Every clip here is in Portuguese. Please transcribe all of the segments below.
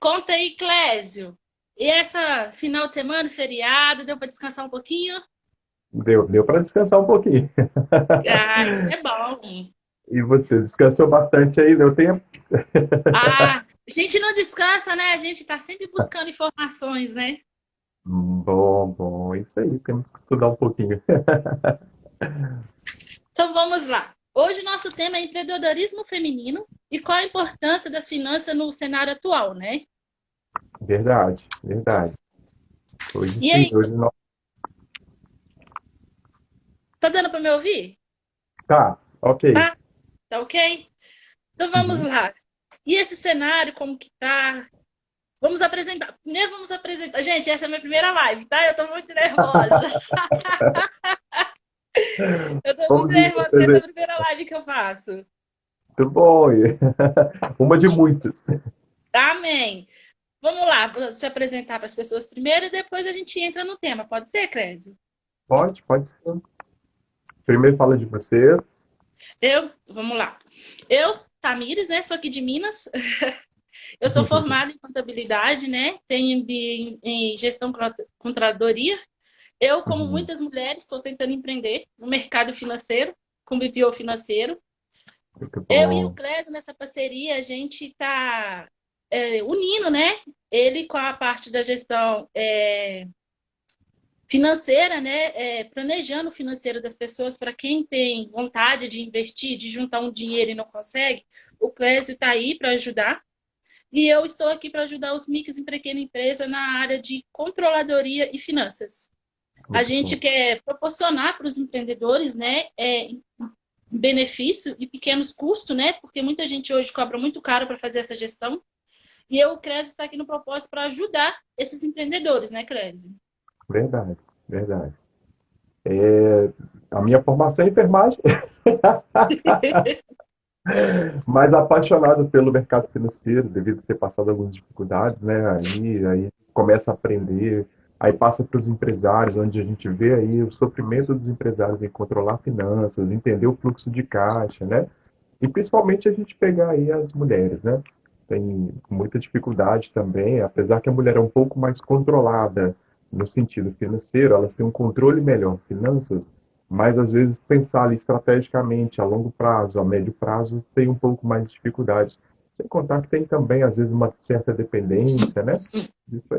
Conta aí, Clésio. E essa final de semana, esse feriado, deu para descansar um pouquinho? Deu para descansar um pouquinho. Ah, isso é bom. E você descansou bastante aí, deu tempo? Ah, a gente não descansa, né? A gente está sempre buscando informações, né? Bom, bom, isso aí, temos que estudar um pouquinho. Então vamos lá. Hoje o nosso tema é empreendedorismo feminino e qual a importância das finanças no cenário atual, né? Verdade, verdade. Hoje E sim, aí, hoje não. tá dando para me ouvir? Tá, ok. Tá? Tá ok? Então vamos Uhum. lá. E esse cenário, como que tá? Vamos apresentar. Primeiro vamos apresentar. Gente, essa é a minha primeira live, tá? Eu tô muito nervosa. Eu tô muito Vamos nos nervosa, porque essa é a apresentar. primeira live que eu faço. Muito bom. Uma de muitas. Amém. Vamos lá, vou se apresentar para as pessoas primeiro e depois a gente entra no tema. Pode ser, Clésio? Pode ser. Primeiro fala de você. Vamos lá. Eu, Tamires, né? Sou aqui de Minas. Eu sou formada em contabilidade, né? Tenho MBA em gestão controladoria. Eu, como Uhum. muitas mulheres, estou tentando empreender no mercado financeiro, com BPO financeiro. Muito Eu e o bom. Clésio, nessa parceria, a gente está unindo, né? Ele com a parte da gestão financeira, né? Planejando o financeiro das pessoas para quem tem vontade de investir, de juntar um dinheiro e não consegue. O Clésio está aí para ajudar. E eu estou aqui para ajudar os micros e pequena empresa na área de controladoria e finanças. A Muito gente bom. quer proporcionar para os empreendedores, né, benefício e pequenos custos, né, porque muita gente hoje cobra muito caro para fazer essa gestão. E eu, o Cresce, está aqui no propósito para ajudar esses empreendedores, né, Cresce? Verdade, verdade. A minha formação é enfermagem, mas apaixonado pelo mercado financeiro, devido a ter passado algumas dificuldades, né? Aí começa a aprender, aí passa para os empresários, onde a gente vê aí o sofrimento dos empresários em controlar finanças, entender o fluxo de caixa, né? E principalmente a gente pegar aí as mulheres, né? Tem muita dificuldade também, apesar que a mulher é um pouco mais controlada no sentido financeiro, elas têm um controle melhor de finanças, mas às vezes pensar ali estrategicamente, a longo prazo, a médio prazo, tem um pouco mais de dificuldade. Sem contar que tem também, às vezes, uma certa dependência, né? Isso é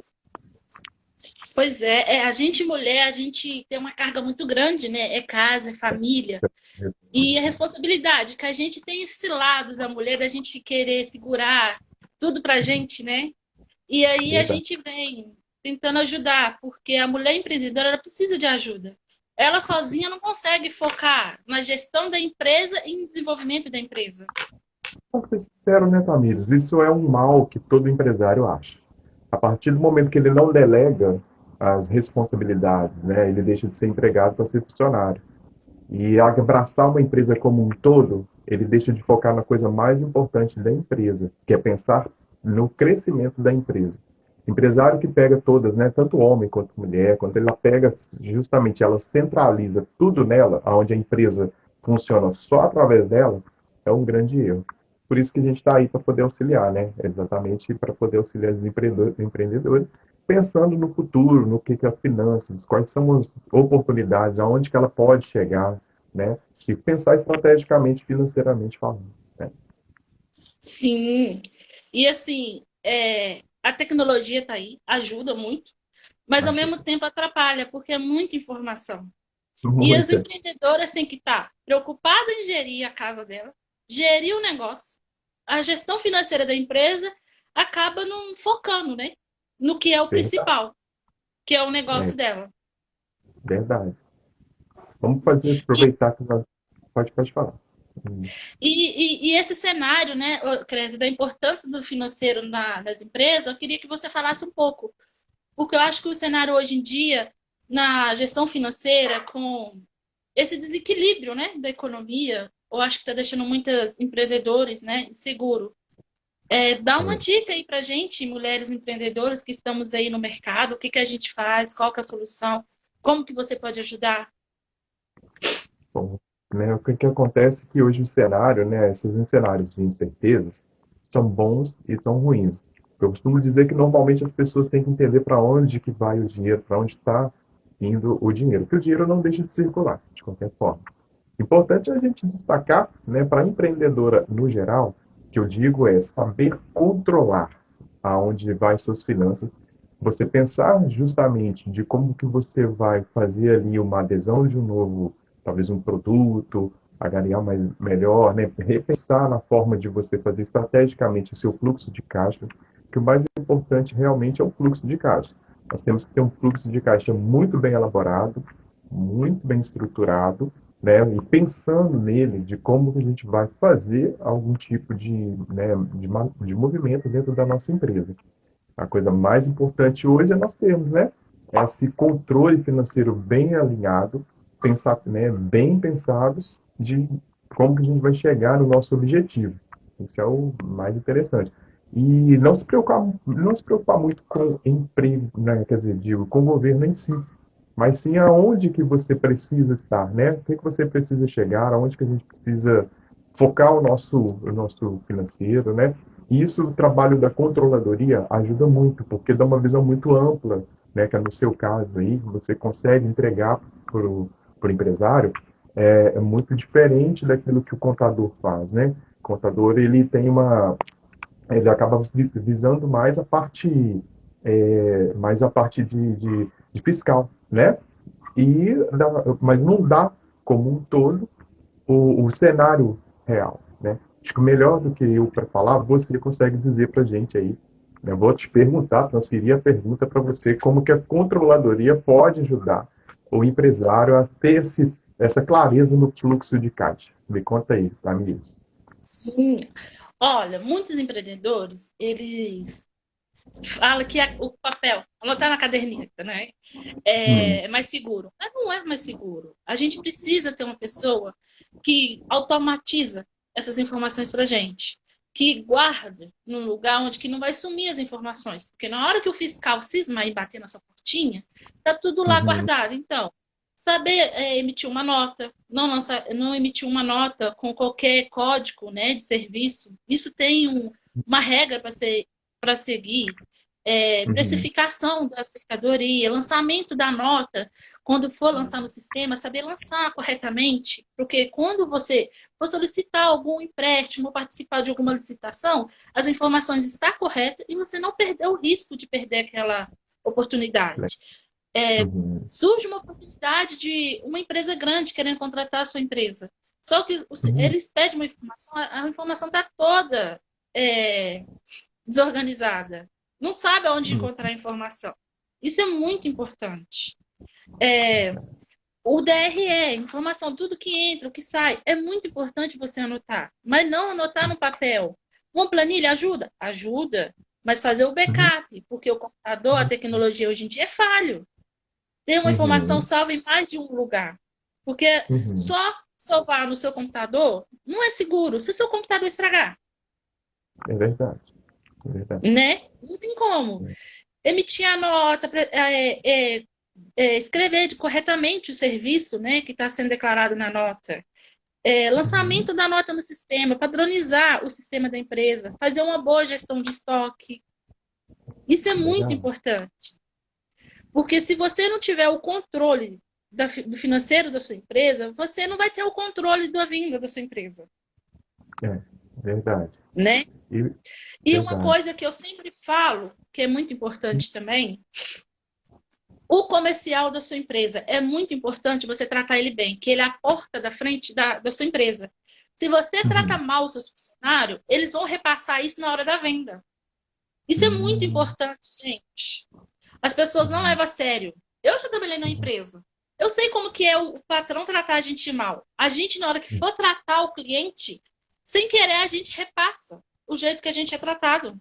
Pois é, a gente mulher, a gente tem uma carga muito grande, né? É casa, é família. E a responsabilidade, que a gente tem esse lado da mulher, da gente querer segurar tudo pra gente, né? E aí a verdade. gente vem tentando ajudar, porque a mulher empreendedora ela precisa de ajuda. Ela sozinha não consegue focar na gestão da empresa e em desenvolvimento da empresa. Vamos ser sincero, né, Tamires? Isso é um mal que todo empresário acha. A partir do momento que ele não delega as responsabilidades, né, ele deixa de ser empregado para ser funcionário. E abraçar uma empresa como um todo, ele deixa de focar na coisa mais importante da empresa, que é pensar no crescimento da empresa. Empresário que pega todas, né, tanto homem quanto mulher, quando ela pega justamente, ela centraliza tudo nela, onde a empresa funciona só através dela, é um grande erro. Por isso que a gente está aí para poder auxiliar, né? Exatamente para poder auxiliar os empreendedores, pensando no futuro, no que é as finanças, quais são as oportunidades, aonde que ela pode chegar, né? E pensar estrategicamente, financeiramente falando, né? Sim. E assim, a tecnologia está aí, ajuda muito, mas ao mesmo Ajuda. tempo atrapalha, porque é muita informação. E as Muita. empreendedoras têm que estar preocupadas em gerir a casa dela, gerir o negócio. A gestão financeira da empresa acaba não focando, né? No que é o Verdade. principal, que é o É, negócio dela. verdade. Vamos fazer, E, aproveitar que nós... Pode falar. Hum. e esse cenário, né, Cresce, da importância do financeiro nas empresas, eu queria que você falasse um pouco, porque eu acho que o cenário hoje em dia, na gestão financeira, com esse desequilíbrio, né, da economia, eu acho que está deixando muitos empreendedores, né, inseguros. Dá uma É. dica aí para gente, mulheres empreendedoras que estamos aí no mercado, o que que a gente faz, qual que é a solução, como que você pode ajudar? Bom, né, o que acontece é que hoje o cenário, né, esses cenários de incertezas são bons e são ruins. Eu costumo dizer que normalmente as pessoas têm que entender para onde que vai o dinheiro, para onde está indo o dinheiro, porque o dinheiro não deixa de circular, de qualquer forma. Importante é a gente destacar, né, para a empreendedora no geral, que eu digo é saber controlar aonde vai suas finanças, você pensar justamente de como que você vai fazer ali uma adesão de um novo, talvez um produto, agregar mais, melhor, né, repensar na forma de você fazer estrategicamente o seu fluxo de caixa, que o mais importante realmente é o fluxo de caixa. Nós temos que ter um fluxo de caixa muito bem elaborado, muito bem estruturado, né, e pensando nele de como que a gente vai fazer algum tipo de, né, de movimento dentro da nossa empresa. A coisa mais importante hoje é nós termos, né, esse controle financeiro bem alinhado, pensar, né, bem pensado de como que a gente vai chegar no nosso objetivo. Isso é o mais interessante. E não se preocupar muito com emprego, né, quer dizer, digo, com o governo em si, mas sim aonde que você precisa estar, né? O que que você precisa chegar, aonde que a gente precisa focar o nosso financeiro, né? E isso, o trabalho da controladoria ajuda muito, porque dá uma visão muito ampla, né? Que é no seu caso aí, você consegue entregar para o empresário, é muito diferente daquilo que o contador faz, né? O contador, ele acaba visando mais a parte de fiscal, né? Mas não dá como um todo o cenário real, né? Acho que melhor do que eu para falar, você consegue dizer para a gente aí. Né? Eu vou te perguntar, transferir a pergunta para você, como que a controladoria pode ajudar o empresário a ter essa clareza no fluxo de caixa. Me conta aí, Tamires. Sim. Olha, muitos empreendedores, eles falam que o papel, anotar na caderneta, né? Hum, É mais seguro. Mas não é mais seguro. A gente precisa ter uma pessoa que automatiza essas informações para a gente, que guarda num lugar onde que não vai sumir as informações, porque na hora que o fiscal cismar e bater na sua portinha, tá tudo lá uhum, guardado. Então, saber emitir uma nota, não emitir uma nota com qualquer código, né, de serviço, isso tem uma regra para seguir. uhum, Precificação da mercadoria, lançamento da nota, quando for lançar no sistema, saber lançar corretamente, porque quando você for solicitar algum empréstimo ou participar de alguma licitação, as informações estão corretas e você não perdeu o risco de perder aquela oportunidade. É, uhum, surge uma oportunidade de uma empresa grande querendo contratar a sua empresa. Só que uhum, eles pedem uma informação, a informação está toda é, desorganizada. Não sabe aonde uhum, encontrar a informação. Isso é muito importante. É, o DRE, informação, tudo que entra, o que sai, é muito importante você anotar, mas não anotar no papel. Uma planilha ajuda? Ajuda, mas fazer o uhum, backup, porque o computador, a tecnologia hoje em dia é falho. Ter uma informação uhum, salva em mais de um lugar. Porque uhum. só salvar no seu computador não é seguro. Se o seu computador estragar, É verdade, é verdade. né? Não tem como. Emitir a nota, escrever corretamente o serviço, né, que está sendo declarado na nota. Uhum, Lançamento da nota no sistema, padronizar o sistema da empresa, fazer uma boa gestão de estoque. Isso é muito legal. importante. Porque se você não tiver o controle do financeiro da sua empresa, você não vai ter o controle da vinda da sua empresa, É, verdade. né? E, E uma verdade. coisa que eu sempre falo, que é muito importante também, o comercial da sua empresa. É muito importante você tratar ele bem, que ele é a porta da frente da sua empresa. Se você trata Uhum. mal os seus funcionários, eles vão repassar isso na hora da venda. Isso é muito Hum, importante, gente. As pessoas não uhum. levam a sério. Eu já trabalhei na Uhum. empresa. Eu sei como que é o patrão tratar a gente mal. A gente, na hora que for tratar o cliente, sem querer, a gente repassa o jeito que a gente é tratado.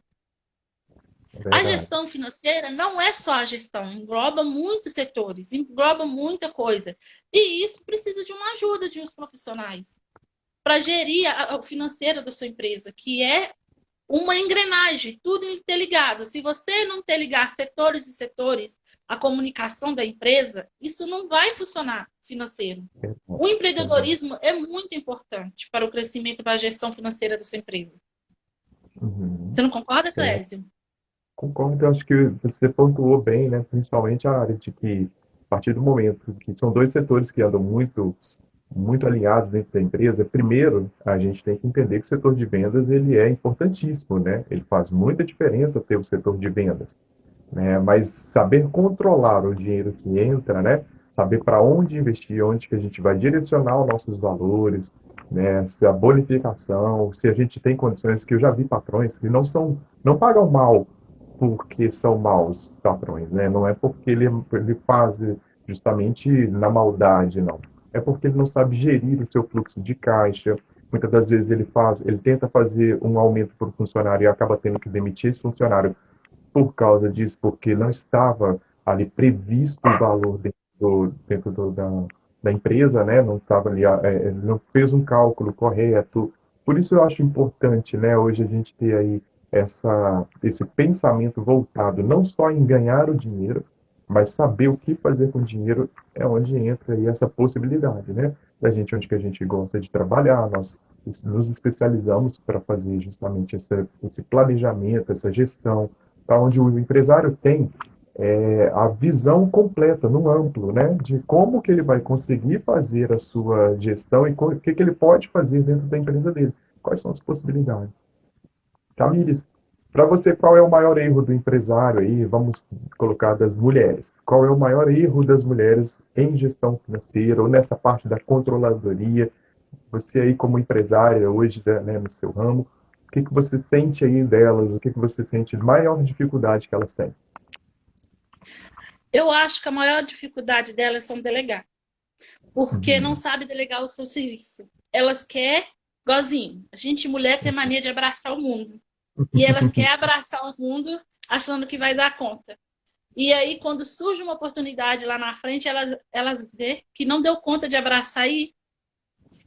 É A verdade. gestão financeira não é só a gestão, engloba muitos setores, engloba muita coisa. E isso precisa de uma ajuda de uns profissionais para gerir o financeiro da sua empresa, que é uma engrenagem, tudo interligado. Se você não interligar setores e setores, a comunicação da empresa, isso não vai funcionar financeiro. O Verdade. Verdade. empreendedorismo é muito importante para o crescimento e para a gestão financeira da sua empresa. Uhum. Você não concorda, É, Clésio? Concordo, eu acho que você pontuou bem, né? Principalmente a área de que, a partir do momento que são dois setores que andam muito alinhados dentro da empresa, primeiro, a gente tem que entender que o setor de vendas ele é importantíssimo, né? Ele faz muita diferença ter o setor de vendas, né? Mas saber controlar o dinheiro que entra, né? Saber para onde investir, onde que a gente vai direcionar os nossos valores, né? Se a bonificação, se a gente tem condições, que eu já vi patrões que não pagam mal porque são maus patrões, né? Não é porque ele faz justamente na maldade, não. É porque ele não sabe gerir o seu fluxo de caixa. Muitas das vezes ele tenta fazer um aumento para o funcionário e acaba tendo que demitir esse funcionário por causa disso, porque não estava ali previsto o valor da empresa, né? Não estava ali, não fez um cálculo correto. Por isso eu acho importante, né, hoje a gente ter aí esse pensamento voltado não só em ganhar o dinheiro, mas saber o que fazer com o dinheiro é onde entra aí essa possibilidade, né? Da gente, onde que a gente gosta de trabalhar, nós nos especializamos para fazer justamente esse planejamento, essa gestão, para onde o empresário tem a visão completa, no amplo, né, de como que ele vai conseguir fazer a sua gestão e o que ele pode fazer dentro da empresa dele. Quais são as possibilidades? Tamires, para você, qual é o maior erro do empresário aí? Vamos colocar das mulheres. Qual é o maior erro das mulheres em gestão financeira ou nessa parte da controladoria? Você aí como empresária hoje, né, no seu ramo, o que que você sente aí delas? O que que você sente maior dificuldade que elas têm? Eu acho que a maior dificuldade delas são delegar, porque não Uhum. sabe delegar o seu serviço. Elas querem, igualzinho, a gente mulher tem mania de abraçar o mundo. E elas querem abraçar o mundo achando que vai dar conta. E aí, quando surge uma oportunidade lá na frente, elas vê que não deu conta de abraçar e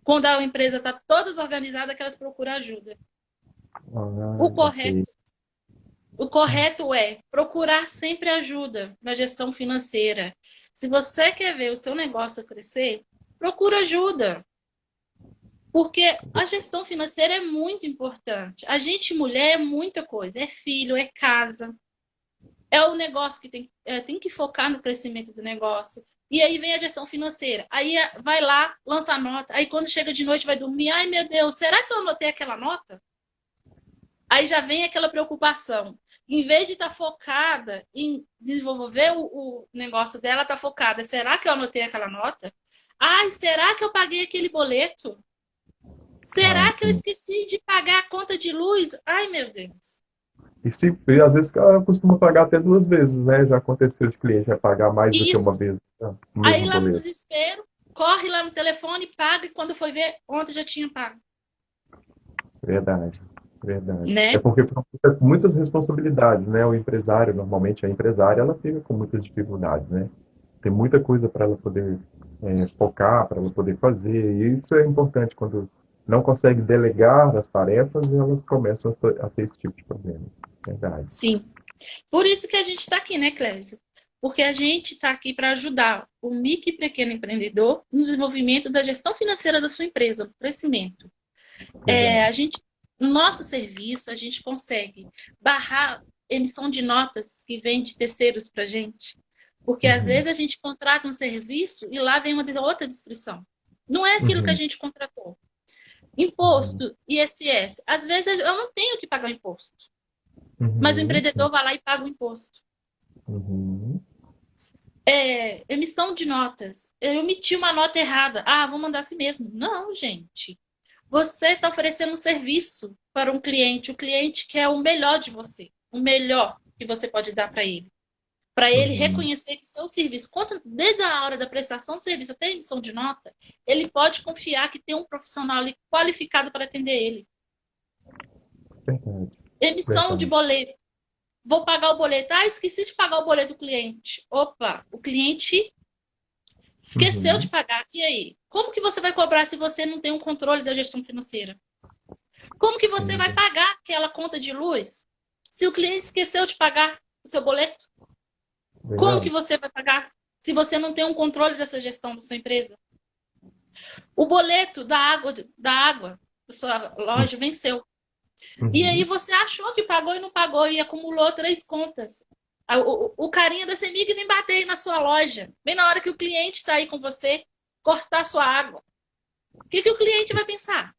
quando a empresa está toda desorganizada, que elas procuram ajuda. O Ah, ok. correto, o correto é procurar sempre ajuda na gestão financeira. Se você quer ver o seu negócio crescer, procura ajuda. Porque a gestão financeira é muito importante. A gente, mulher, é muita coisa. É filho, é casa. É o negócio que tem que focar no crescimento do negócio. E aí vem a gestão financeira. Aí vai lá, lança a nota. Aí quando chega de noite vai dormir. Ai, meu Deus, será que eu anotei aquela nota? Aí já vem aquela preocupação. Em vez de estar focada em desenvolver o negócio dela, está focada. Será que eu anotei aquela nota? Ai, será que eu paguei aquele boleto? Ah, Será que eu sim. esqueci de pagar a conta de luz? Ai, meu Deus. E às vezes ela costuma pagar até duas vezes, né? Já aconteceu de cliente vai pagar mais do que uma Isso. vez, né, o Aí mesmo lá no boleto. desespero, corre lá no telefone, paga e quando foi ver, ontem já tinha pago, Verdade, verdade. É né? porque são muitas responsabilidades, né? O empresário, normalmente a empresária, ela fica com muitas dificuldades, né? Tem muita coisa para ela poder focar, para ela poder fazer. E isso é importante quando não consegue delegar as tarefas, elas começam a ter esse tipo de problema. Verdade. Sim. Por isso que a gente está aqui, né, Clésio? Porque a gente está aqui para ajudar o micro e pequeno empreendedor no desenvolvimento da gestão financeira da sua empresa, no crescimento. Verdade. No nosso serviço, a gente consegue barrar emissão de notas que vem de terceiros para a gente. Porque às Uhum, vezes a gente contrata um serviço e lá vem uma outra descrição. Não é aquilo que a uhum, gente contratou. uhum, Imposto, ISS. Às vezes eu não tenho que pagar o imposto, mas o uhum, sim, empreendedor vai lá e paga o imposto. uhum, Emissão de notas. Eu emiti uma nota errada. Ah, vou mandar assim mesmo. Não, gente. Você está oferecendo um serviço para um cliente. O cliente quer o melhor de você. O melhor que você pode dar para ele. Para ele uhum. reconhecer que seu serviço, desde a hora da prestação de serviço até a emissão de nota, ele pode confiar que tem um profissional ali qualificado para atender ele. Verdade, Emissão de verdade. boleto. Vou pagar o boleto. Ah, esqueci de pagar o boleto do cliente. Opa, o cliente esqueceu de Uhum, pagar. E aí? Como que você vai cobrar se você não tem um controle da gestão financeira? Como que você vai sim, pagar aquela conta de luz se o cliente esqueceu de pagar o seu boleto? Como que verdade. você vai pagar se você não tem um controle dessa gestão da sua empresa? O boleto da água da sua loja venceu. E aí Uhum. você achou que pagou e não pagou e acumulou 3 contas. O carinha da CEMIG vem bater aí na sua loja, bem na hora que o cliente está aí com você, cortar sua água. O que o cliente vai pensar?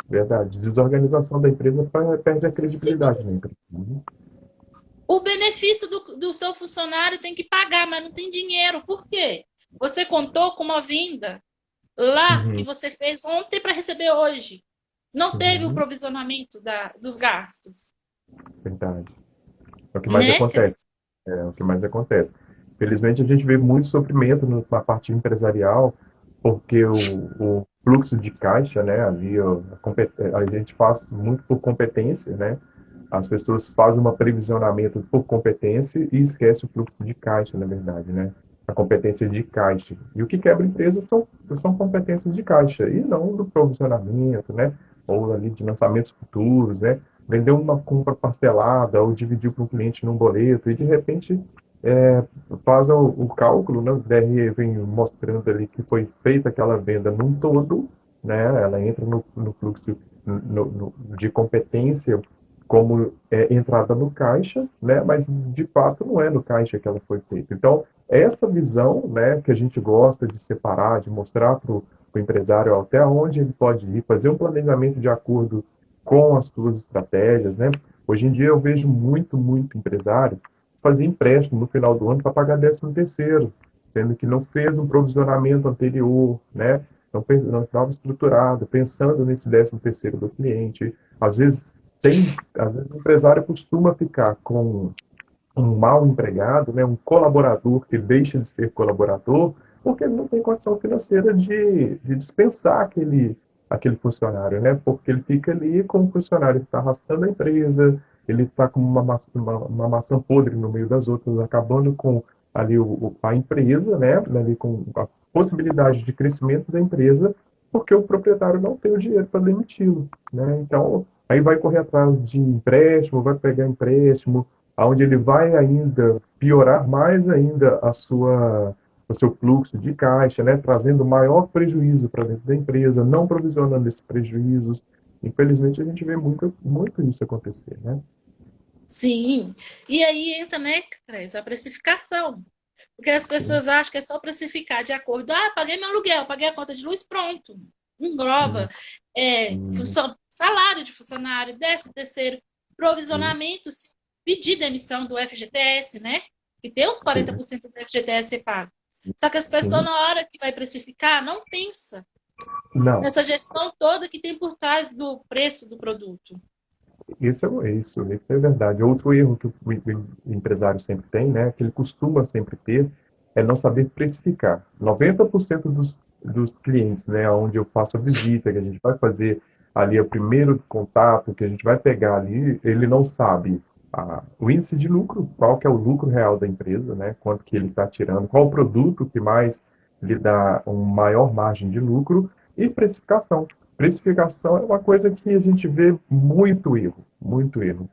Verdade. Desorganização da empresa perde a Sim, credibilidade na empresa. Uhum. o benefício do seu funcionário tem que pagar, mas não tem dinheiro. Por quê? Você contou com uma vinda lá que Uhum. você fez ontem para receber hoje. Não teve o Uhum. provisionamento dos gastos, Verdade. É o que mais né? acontece. É o que mais acontece. Felizmente, a gente vê muito sofrimento na parte empresarial, porque o fluxo de caixa, né, ali, a gente faz muito por competência, né? As pessoas fazem um previsionamento por competência e esquecem o fluxo de caixa, na verdade, né? A competência de caixa. E o que quebra empresas são competências de caixa, e não do provisionamento, né? Ou ali de lançamentos futuros, né? Vender uma compra parcelada ou dividir para o cliente num boleto e, de repente, é, faz o cálculo, né? O DRE vem mostrando ali que foi feita aquela venda num todo, né? Ela entra no fluxo de competência como entrada no caixa, né? Mas de fato não é no caixa que ela foi feita. Então, essa visão, né, que a gente gosta de separar, de mostrar para o empresário até onde ele pode ir, fazer um planejamento de acordo com as suas estratégias, né? Hoje em dia eu vejo muito empresário fazer empréstimo no final do ano para pagar 13º, sendo que não fez um provisionamento anterior, né? Não estava estruturado, pensando nesse 13º do cliente. Às vezes às vezes o empresário costuma ficar com um mal empregado, né, um colaborador que deixa de ser colaborador, porque ele não tem condição financeira de dispensar aquele funcionário, né? Porque ele fica ali com o funcionário que está arrastando a empresa, ele está com uma maçã podre no meio das outras, acabando com ali a empresa, né? Ali com a possibilidade de crescimento da empresa, porque o proprietário não tem o dinheiro para demiti-lo, né? Então, aí vai correr atrás de empréstimo, vai pegar empréstimo, onde ele vai ainda piorar mais ainda o seu fluxo de caixa, né, trazendo maior prejuízo para dentro da empresa, não provisionando esses prejuízos. Infelizmente, a gente vê muito isso acontecer, né? Sim. E aí entra, né, Cris, a precificação. Porque as Sim. pessoas acham que é só precificar de acordo. Ah, paguei meu aluguel, paguei a conta de luz, pronto. Hum, Engloba hum, salário de funcionário, 13º, sim, provisionamento, se pedir demissão do FGTS, né? Que tem os sim, 40% do FGTS ser pago. Só que as pessoas, sim. na hora que vai precificar, não pensa Não, nessa gestão toda que tem por trás do preço do produto. isso é verdade. Outro erro que o empresário sempre tem, né, que ele costuma sempre ter, é não saber precificar. 90% dos clientes, né, onde eu faço a visita, que a gente vai fazer ali o primeiro contato, que a gente vai pegar ali, ele não sabe o índice de lucro, qual que é o lucro real da empresa, né, quanto que ele está tirando, qual o produto que mais lhe dá uma maior margem de lucro e precificação. Precificação é uma coisa que a gente vê muito erro,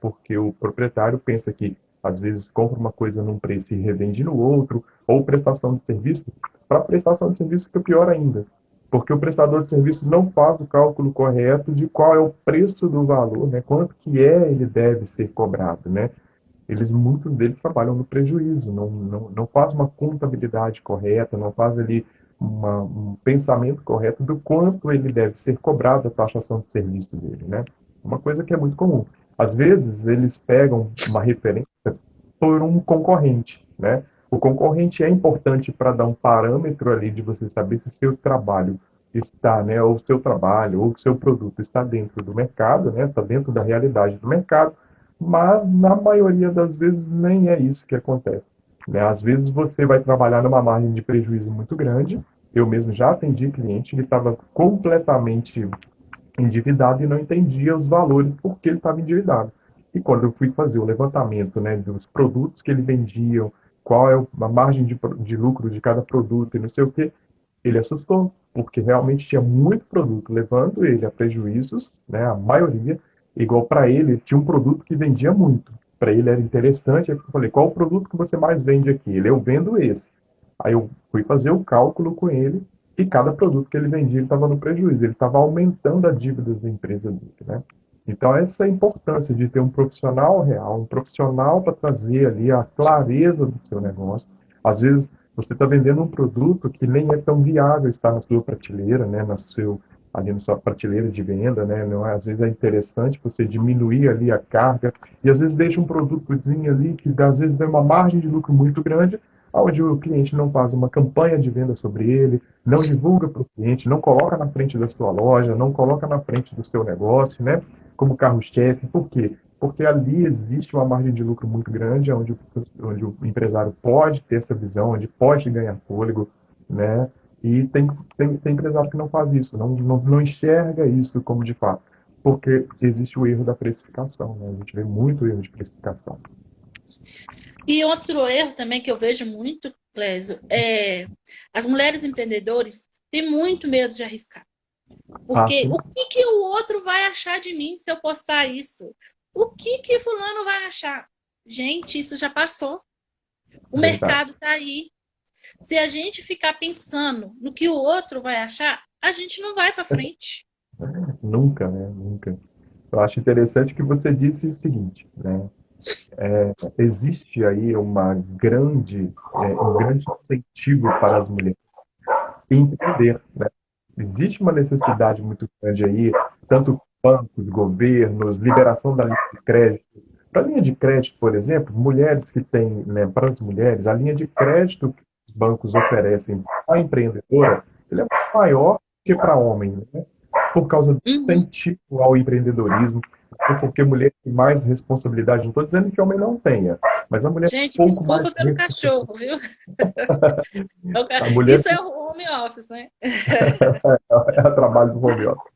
porque o proprietário pensa que às vezes compra uma coisa num preço e revende no outro, ou prestação de serviço. Para prestação de serviço fica pior ainda, porque o prestador de serviço não faz o cálculo correto de qual é o preço do valor, né? Quanto que ele deve ser cobrado, né? Muitos deles trabalham no prejuízo, não faz uma contabilidade correta, não faz ali um pensamento correto do quanto ele deve ser cobrado a taxação de serviço dele, né? Uma coisa que é muito comum. Às vezes, eles pegam uma referência por um concorrente, né? O concorrente é importante para dar um parâmetro ali de você saber se o seu trabalho está, né, ou o seu trabalho, ou o seu produto está dentro do mercado, né, está dentro da realidade do mercado, mas na maioria das vezes nem é isso que acontece, né? Às vezes você vai trabalhar numa margem de prejuízo muito grande. Eu mesmo já atendi cliente que estava completamente endividado e não entendia os valores porque ele estava endividado. E quando eu fui fazer o levantamento, né, dos produtos que ele vendia, qual é a margem de lucro de cada produto e não sei o que, ele assustou, porque realmente tinha muito produto levando ele a prejuízos, né, a maioria, igual para ele, tinha um produto que vendia muito. Para ele era interessante, eu falei, qual o produto que você mais vende aqui? Ele, eu vendo esse. Aí eu fui fazer o cálculo com ele e cada produto que ele vendia ele estava no prejuízo, ele estava aumentando a dívida da empresa dele, né? Então, essa é a importância de ter um profissional real, um profissional para trazer ali a clareza do seu negócio. Às vezes, você está vendendo um produto que nem é tão viável estar na sua prateleira, né, ali na sua prateleira de venda, né? Não é, às vezes é interessante você diminuir ali a carga e às vezes deixa um produtozinho ali que às vezes tem uma margem de lucro muito grande, onde o cliente não faz uma campanha de venda sobre ele, não divulga para o cliente, não coloca na frente da sua loja, não coloca na frente do seu negócio, né? Como carro-chefe. Por quê? Porque ali existe uma margem de lucro muito grande, onde o empresário pode ter essa visão, onde pode ganhar fôlego, né? E tem empresário que não faz isso, não enxerga isso como de fato, porque existe o erro da precificação, né? A gente vê muito erro de precificação. E outro erro também que eu vejo muito, Clésio, é as mulheres empreendedoras têm muito medo de arriscar. Ah, Porque sim, o que, que o outro vai achar de mim se eu postar isso? O que, que fulano vai achar? Gente, isso já passou. O verdade. mercado está aí. Se a gente ficar pensando no que o outro vai achar, a gente não vai para frente. Nunca, né? Nunca. Eu acho interessante que você disse o seguinte, né? Existe aí um grande incentivo para as mulheres empreender, né? Existe uma necessidade muito grande aí, tanto bancos, governos, liberação da linha de crédito. Para a linha de crédito, por exemplo, mulheres que têm, né, para as mulheres, a linha de crédito que os bancos oferecem para a empreendedora, ele é muito maior que para homem, né? Por causa do Uhum. incentivo ao empreendedorismo, porque mulher tem mais responsabilidade. Não estou dizendo que homem não tenha, mas a mulher tem Gente, um pouco mais desculpa de pelo responsabilidade. cachorro, viu? A mulher Isso é o home office, né? é trabalho do home office.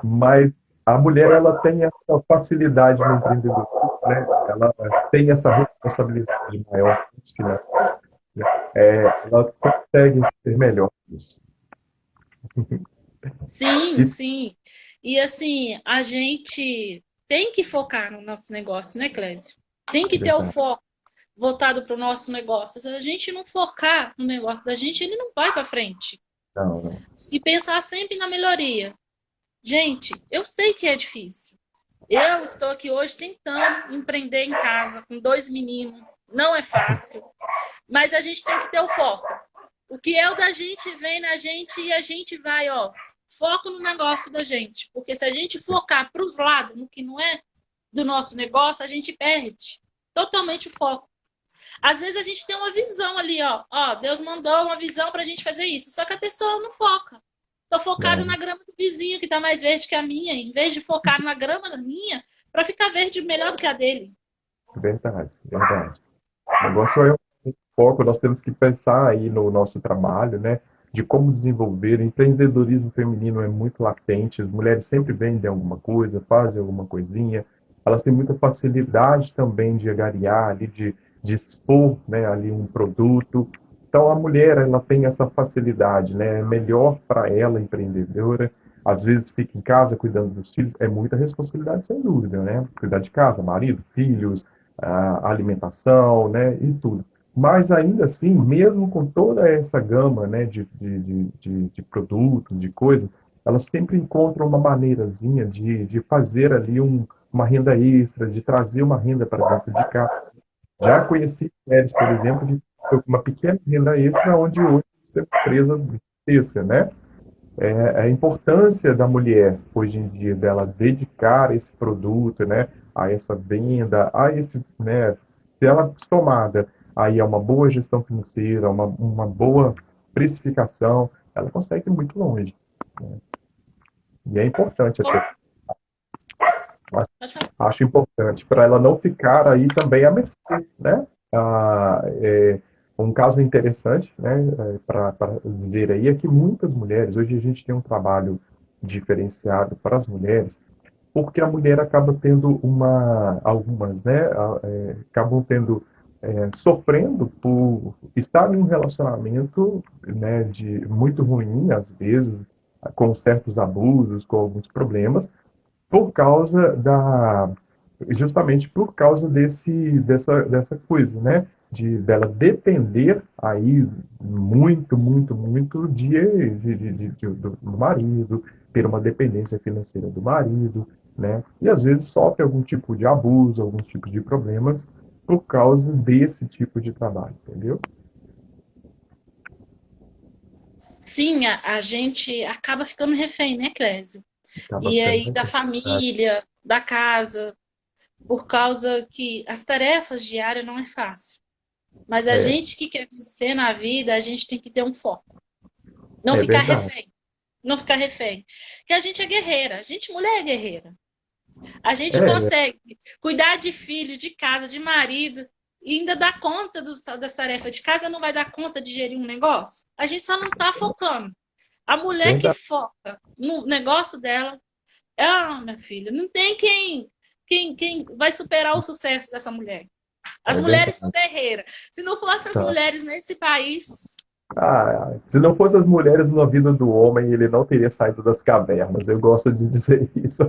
Mas a mulher ela tem essa facilidade no empreendedorismo, né? Ela tem essa responsabilidade maior com os finanças, né? Ela consegue ser melhor nisso. Sim, Isso sim. E assim, a gente tem que focar no nosso negócio, né, Clésio? Tem é que ter o verdade. foco voltado para o nosso negócio. Se a gente não focar no negócio da gente, ele não vai para frente. Não, não. E pensar sempre na melhoria. Gente, eu sei que é difícil. Eu estou aqui hoje tentando empreender em casa com dois meninos. Não é fácil, mas a gente tem que ter o foco. O que é o da gente vem na gente e a gente vai, ó, foco no negócio da gente. Porque se a gente focar para os lados, no que não é do nosso negócio, a gente perde totalmente o foco. Às vezes a gente tem uma visão ali, ó, Deus mandou uma visão para a gente fazer isso, só que a pessoa não foca. Tô focado Não, na grama do vizinho que tá mais verde que a minha, em vez de focar na grama da minha, para ficar verde melhor do que a dele. verdade, verdade. O negócio é um foco, nós temos que pensar aí no nosso trabalho, né? De como desenvolver. O empreendedorismo feminino é muito latente, as mulheres sempre vendem alguma coisa, fazem alguma coisinha, elas têm muita facilidade também de agariar, ali, de expor, né, ali um produto. Então a mulher, ela tem essa facilidade, né? É melhor para ela, empreendedora. Às vezes fica em casa cuidando dos filhos, é muita responsabilidade, sem dúvida, né? Cuidar de casa, marido, filhos, a alimentação, né, e tudo. Mas ainda assim, mesmo com toda essa gama, né, de produtos, de coisas, elas sempre encontram uma maneirazinha de fazer ali uma renda extra, de trazer uma renda para dentro de casa. Já conheci mulheres, por exemplo, que foi uma pequena renda extra, onde hoje você é uma empresa gigantesca, né? A importância da mulher hoje em dia dela dedicar esse produto, né, a essa venda, a esse, né, se ela acostumada aí a uma boa gestão financeira, uma boa precificação, ela consegue ir muito longe. Né? E é importante até, Pode falar. acho importante para ela não ficar aí também à mercê, né? Um caso interessante, né, para dizer aí é que muitas mulheres, hoje a gente tem um trabalho diferenciado para as mulheres, porque a mulher acaba tendo algumas, né, acabam tendo, sofrendo por estar em um relacionamento, né, de muito ruim, às vezes, com certos abusos, com alguns problemas, por causa justamente por causa dessa coisa, né? Dela depender aí muito, muito, muito do marido, ter uma dependência financeira do marido. né? E às vezes sofre algum tipo de abuso, algum tipo de problemas por causa desse tipo de trabalho, entendeu? Sim, a gente acaba ficando refém, né, Clésio? Acaba E ficando aí da refém. família, da casa, por causa que as tarefas diárias não é fácil. Mas a É, gente que quer vencer na vida, a gente tem que ter um foco. Não é ficar verdade. refém. Não ficar refém. Porque a gente é guerreira. A gente, mulher, é guerreira. A gente É, consegue cuidar de filho, de casa, de marido, e ainda dar conta das tarefas de casa, não vai dar conta de gerir um negócio? A gente só não está focando. A mulher que verdade. foca no negócio dela, minha filha, não tem quem vai superar o sucesso dessa mulher. As É mulheres são verdade. guerreiras. Se não fossem as Tá. mulheres nesse país, Se não fosse as mulheres na vida do homem, ele não teria saído das cavernas. Eu gosto de dizer isso.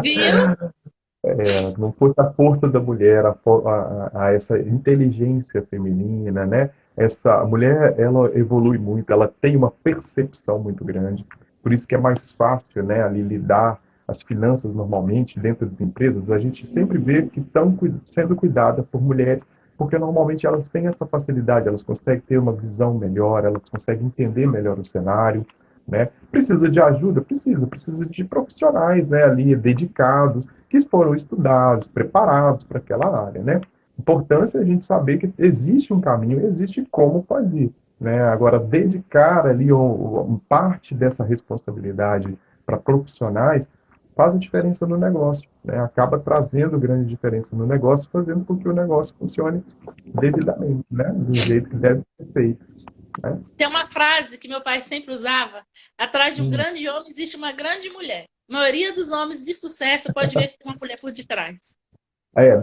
viu? Não fosse a força da mulher, a essa inteligência feminina, né? Essa a mulher, ela evolui muito, ela tem uma percepção muito grande. Por isso que é mais fácil, né, ali lidar as finanças normalmente dentro das empresas. A gente sempre vê que estão sendo cuidadas por mulheres, porque normalmente elas têm essa facilidade, elas conseguem ter uma visão melhor, elas conseguem entender melhor o cenário, né? Precisa de ajuda? Precisa de profissionais, né, ali dedicados que foram estudados, preparados para aquela área, né? Importância é a gente saber que existe um caminho, existe como fazer, né? Agora, dedicar ali parte dessa responsabilidade para profissionais faz a diferença no negócio, né? Acaba trazendo grande diferença no negócio, fazendo com que o negócio funcione devidamente, né? Do jeito que deve ser feito, né? Tem uma frase que meu pai sempre usava: atrás de um Hum. grande homem existe uma grande mulher. A maioria dos homens de sucesso pode ver que tem uma mulher por detrás.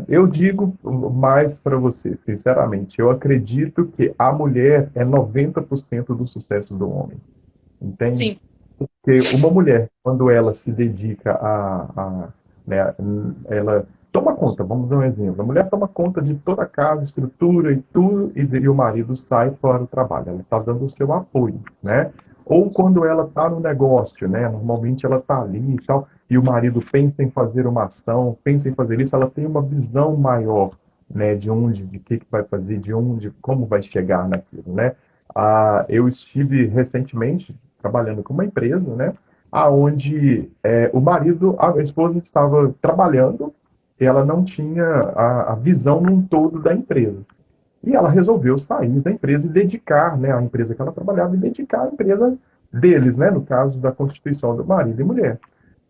Eu digo mais para você, sinceramente. Eu acredito que a mulher é 90% do sucesso do homem, entende? Sim. Porque uma mulher, quando ela se dedica né, ela toma conta, vamos dar um exemplo. A mulher toma conta de toda a casa, estrutura e tudo, e o marido sai para o trabalho. Ela está dando o seu apoio, né? Ou quando ela está no negócio, né? Normalmente ela está ali e tal, e o marido pensa em fazer uma ação, pensa em fazer isso, ela tem uma visão maior, né? De onde, de que vai fazer, de onde, como vai chegar naquilo, né? Eu estive recentemente trabalhando com uma empresa, né? Aonde o marido, a esposa estava trabalhando, e ela não tinha a visão num todo da empresa. E ela resolveu sair da empresa e dedicar, né, a empresa que ela trabalhava, e dedicar a empresa deles, né, no caso da constituição do marido e mulher.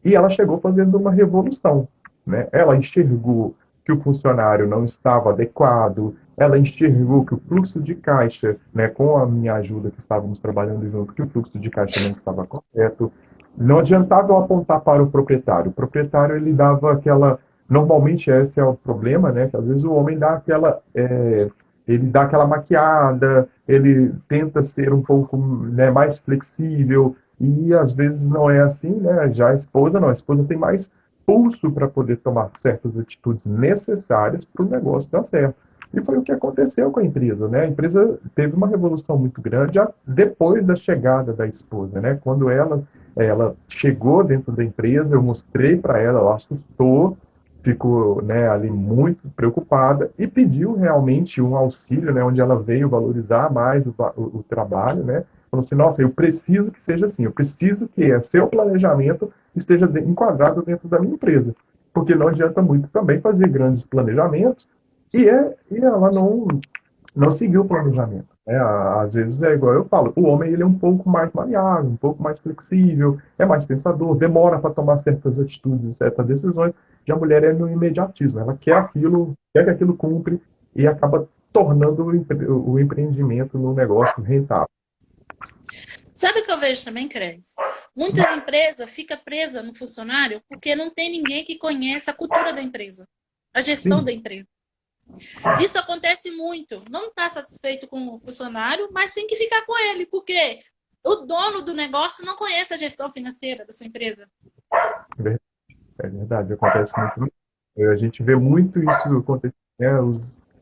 E ela chegou fazendo uma revolução, né? Ela enxergou que o funcionário não estava adequado, ela enxergou que o fluxo de caixa, né, com a minha ajuda que estávamos trabalhando junto, que o fluxo de caixa não estava correto. Não adiantava eu apontar para o proprietário. O proprietário ele dava aquela, normalmente esse é o problema, né? Que às vezes o homem dá ele dá aquela maquiada, ele tenta ser um pouco, né, mais flexível, e às vezes não é assim, né? Já a esposa não, a esposa tem mais pulso para poder tomar certas atitudes necessárias para o negócio dar certo. E foi o que aconteceu com a empresa, né? A empresa teve uma revolução muito grande depois da chegada da esposa, né? Quando ela chegou dentro da empresa, eu mostrei para ela, ela assustou, ficou, né, ali muito preocupada e pediu realmente um auxílio, né, onde ela veio valorizar mais o trabalho, né? Falou assim, nossa, eu preciso que seja assim, eu preciso que o seu planejamento esteja enquadrado dentro da minha empresa, porque não adianta muito também fazer grandes planejamentos e ela não seguiu o planejamento. Né? Às vezes é igual eu falo, o homem ele é um pouco mais maleável, um pouco mais flexível, é mais pensador, demora para tomar certas atitudes e certas decisões, e a mulher é no imediatismo, ela quer aquilo, quer que aquilo cumpre e acaba tornando o empreendimento no negócio rentável. Sabe o que eu vejo também, Cres? Muitas empresas ficam presas no funcionário porque não tem ninguém que conhece a cultura da empresa, a gestão Sim, da empresa. Isso acontece muito. Não está satisfeito com o funcionário, mas tem que ficar com ele, porque o dono do negócio não conhece a gestão financeira da sua empresa. é verdade, acontece muito. A gente vê muito isso acontecer, né?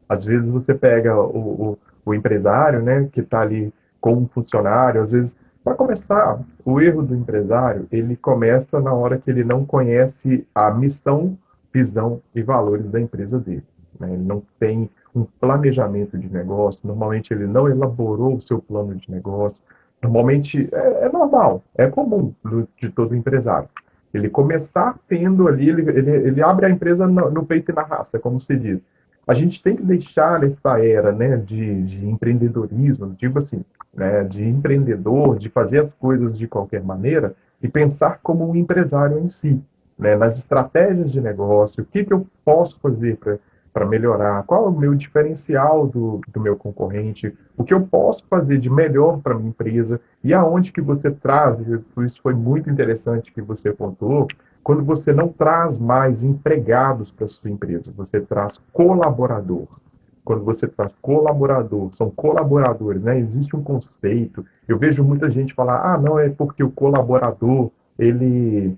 Às vezes você pega o empresário, né, que está ali com um funcionário, às vezes Para começar, o erro do empresário, ele começa na hora que ele não conhece a missão, visão e valores da empresa dele, né? Ele não tem um planejamento de negócio, normalmente ele não elaborou o seu plano de negócio. Normalmente é normal, é comum de todo empresário. Ele começar tendo ali, ele abre a empresa no peito e na raça, como se diz. A gente tem que deixar essa era, né, de empreendedorismo, digo assim, né, de empreendedor, de fazer as coisas de qualquer maneira e pensar como um empresário em si, né, nas estratégias de negócio, o que, que eu posso fazer para melhorar, qual é o meu diferencial do meu concorrente, o que eu posso fazer de melhor para a minha empresa e aonde que você traz, isso foi muito interessante que você pontuou, quando você não traz mais empregados para a sua empresa, você traz colaborador. Quando você traz colaborador, são colaboradores, né? Existe um conceito. Eu vejo muita gente falar, ah, não, é porque o colaborador, ele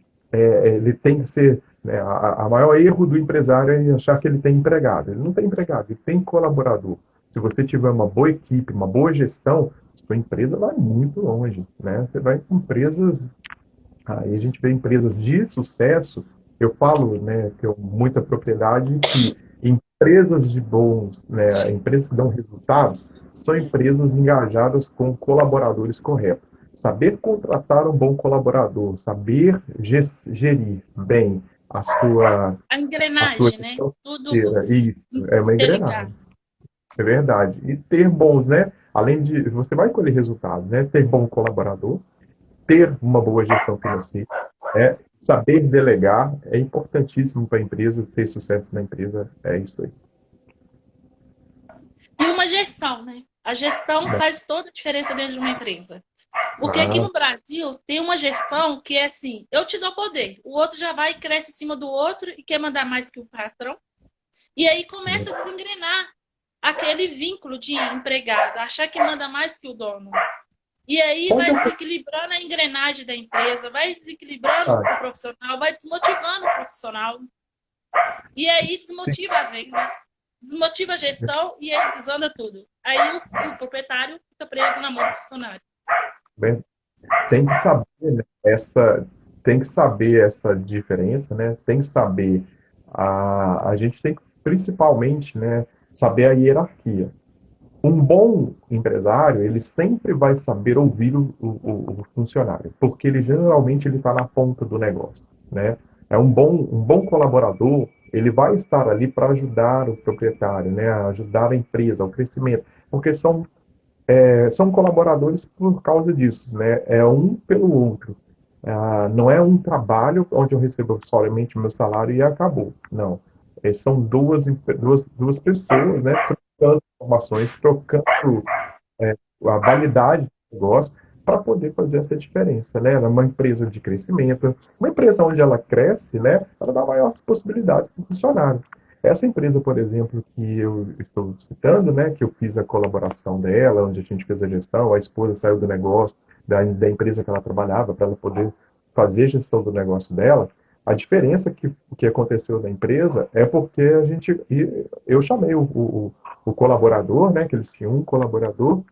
tem que ser, né, a maior erro do empresário é achar que ele tem empregado. Ele não tem empregado, ele tem colaborador. Se você tiver uma boa equipe, uma boa gestão, sua empresa vai muito longe, né? Você vai com empresas, aí a gente vê empresas de sucesso, eu falo, né, que eu muita propriedade que empresas de bons, né, empresas que dão resultados, são empresas engajadas com colaboradores corretos. Saber contratar um bom colaborador, saber gerir bem A a sua engrenagem, né? gestão Tudo financeira, isso, é uma interligado. engrenagem, é verdade. E ter bons, né, além de, você vai colher resultados, né, ter bom colaborador, ter uma boa gestão financeira, saber delegar é importantíssimo para a empresa ter sucesso na empresa, é isso aí. E uma gestão, né? A gestão Né? faz toda a diferença dentro de uma empresa. Porque aqui Ah, no Brasil tem uma gestão que é assim: eu te dou poder, o outro já vai e cresce em cima do outro e quer mandar mais que o patrão. E aí começa a desengrenar aquele vínculo de empregado, achar que manda mais que o dono. E aí pode vai desequilibrando a engrenagem da empresa, vai desequilibrando acontecer, o profissional, vai desmotivando o profissional. E aí sim, desmotiva a venda, desmotiva a gestão e aí desanda tudo. Aí o proprietário fica preso na mão do funcionário. bem, tem que saber, né, tem que saber essa diferença, né? Tem que saber a gente tem que principalmente, né, saber a hierarquia. Um bom empresário, ele sempre vai saber ouvir o funcionário, porque ele geralmente ele está na ponta do negócio, né? É um bom colaborador, ele vai estar ali para ajudar o proprietário, né? A ajudar a empresa, ao crescimento, porque são colaboradores por causa disso, né? É um pelo outro. Ah, não é um trabalho onde eu recebo somente o meu salário e acabou. Não. São duas pessoas, né? Trocando informações, trocando a validade do negócio para poder fazer essa diferença, né? Uma empresa de crescimento, uma empresa onde ela cresce, né? Ela dá maiores possibilidades para o funcionário. Essa empresa, por exemplo, que eu estou citando, né, que eu fiz a colaboração dela, onde a gente fez a gestão, a esposa saiu do negócio, da empresa que ela trabalhava, para ela poder fazer a gestão do negócio dela. A diferença que aconteceu na empresa é porque eu chamei o colaborador, né, que eles tinham um colaborador,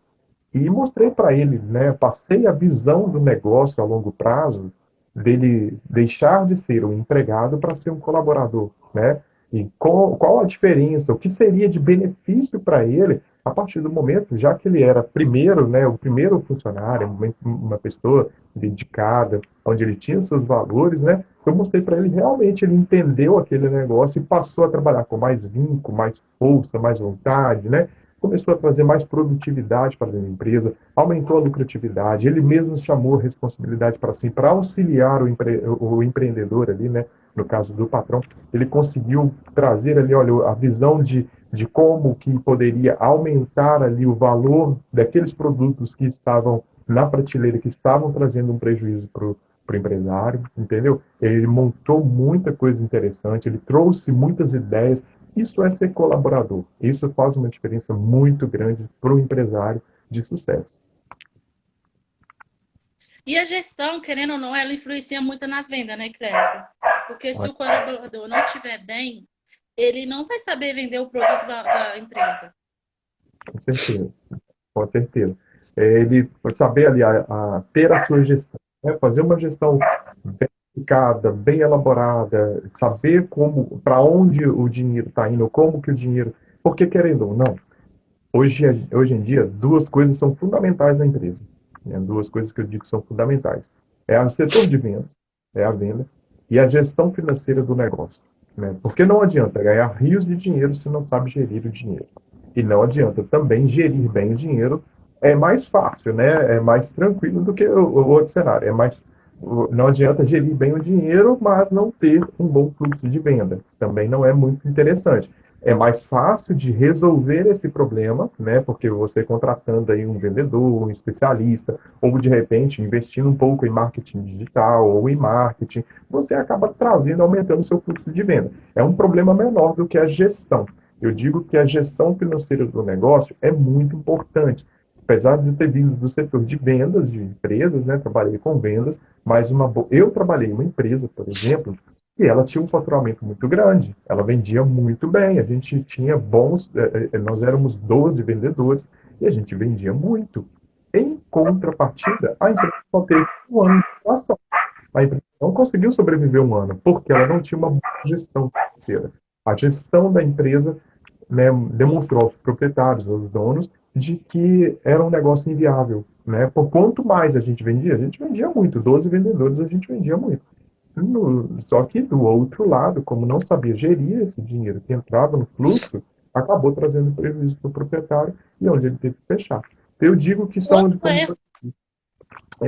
e mostrei para ele, né, passei a visão do negócio a longo prazo, dele deixar de ser um empregado para ser um colaborador, né? E qual a diferença, o que seria de benefício para ele a partir do momento, já que ele era primeiro, né, o primeiro funcionário, uma pessoa dedicada, onde ele tinha seus valores, né? Eu mostrei para ele realmente, ele entendeu aquele negócio e passou a trabalhar com mais vinco, mais força, mais vontade, né? Começou a trazer mais produtividade para a empresa, aumentou a lucratividade, ele mesmo chamou a responsabilidade para si, para auxiliar o empreendedor ali, né? No caso do patrão, ele conseguiu trazer ali, olha, a visão de como que poderia aumentar ali o valor daqueles produtos que estavam na prateleira, que estavam trazendo um prejuízo para o empresário, entendeu? Ele montou muita coisa interessante, ele trouxe muitas ideias, isso é ser colaborador. Isso faz uma diferença muito grande para o empresário de sucesso. E a gestão, querendo ou não, ela influencia muito nas vendas, né, Clésia? Porque se o colaborador não estiver bem, ele não vai saber vender o produto da empresa. Com certeza, com certeza. ele saber ali ter a sua gestão, né? Fazer uma gestão bem aplicada, bem elaborada, saber como, para onde o dinheiro está indo, como que o dinheiro, porque querendo ou não, hoje em dia, duas coisas são fundamentais na empresa, né? Duas coisas que eu digo que são fundamentais. É o setor de vendas, é a venda, e a gestão financeira do negócio, né? Porque não adianta ganhar rios de dinheiro se não sabe gerir o dinheiro. E não adianta também gerir bem o dinheiro. É mais fácil, né? É mais tranquilo do que o outro cenário. Não adianta gerir bem o dinheiro, mas não ter um bom fluxo de venda. Também não é muito interessante. É mais fácil de resolver esse problema, né? Porque você contratando aí um vendedor, um especialista, ou de repente investindo um pouco em marketing digital ou em marketing, você acaba trazendo, aumentando o seu fluxo de venda. É um problema menor do que a gestão. Eu digo que a gestão financeira do negócio é muito importante. Apesar de eu ter vindo do setor de vendas de empresas, né? Trabalhei com vendas, mas eu trabalhei em uma empresa, por exemplo, e ela tinha um faturamento muito grande, ela vendia muito bem, a gente tinha nós éramos 12 vendedores e a gente vendia muito. Em contrapartida, a empresa só teve um ano de atuação. A empresa não conseguiu sobreviver um ano, porque ela não tinha uma boa gestão financeira. A gestão da empresa, né, demonstrou aos proprietários, aos donos, de que era um negócio inviável. Né? Por quanto mais a gente vendia muito, 12 vendedores a gente vendia muito. Só que do outro lado, como não sabia gerir esse dinheiro que entrava no fluxo, acabou trazendo prejuízo para o proprietário e onde ele teve que fechar. Eu digo que são, Outro erro, e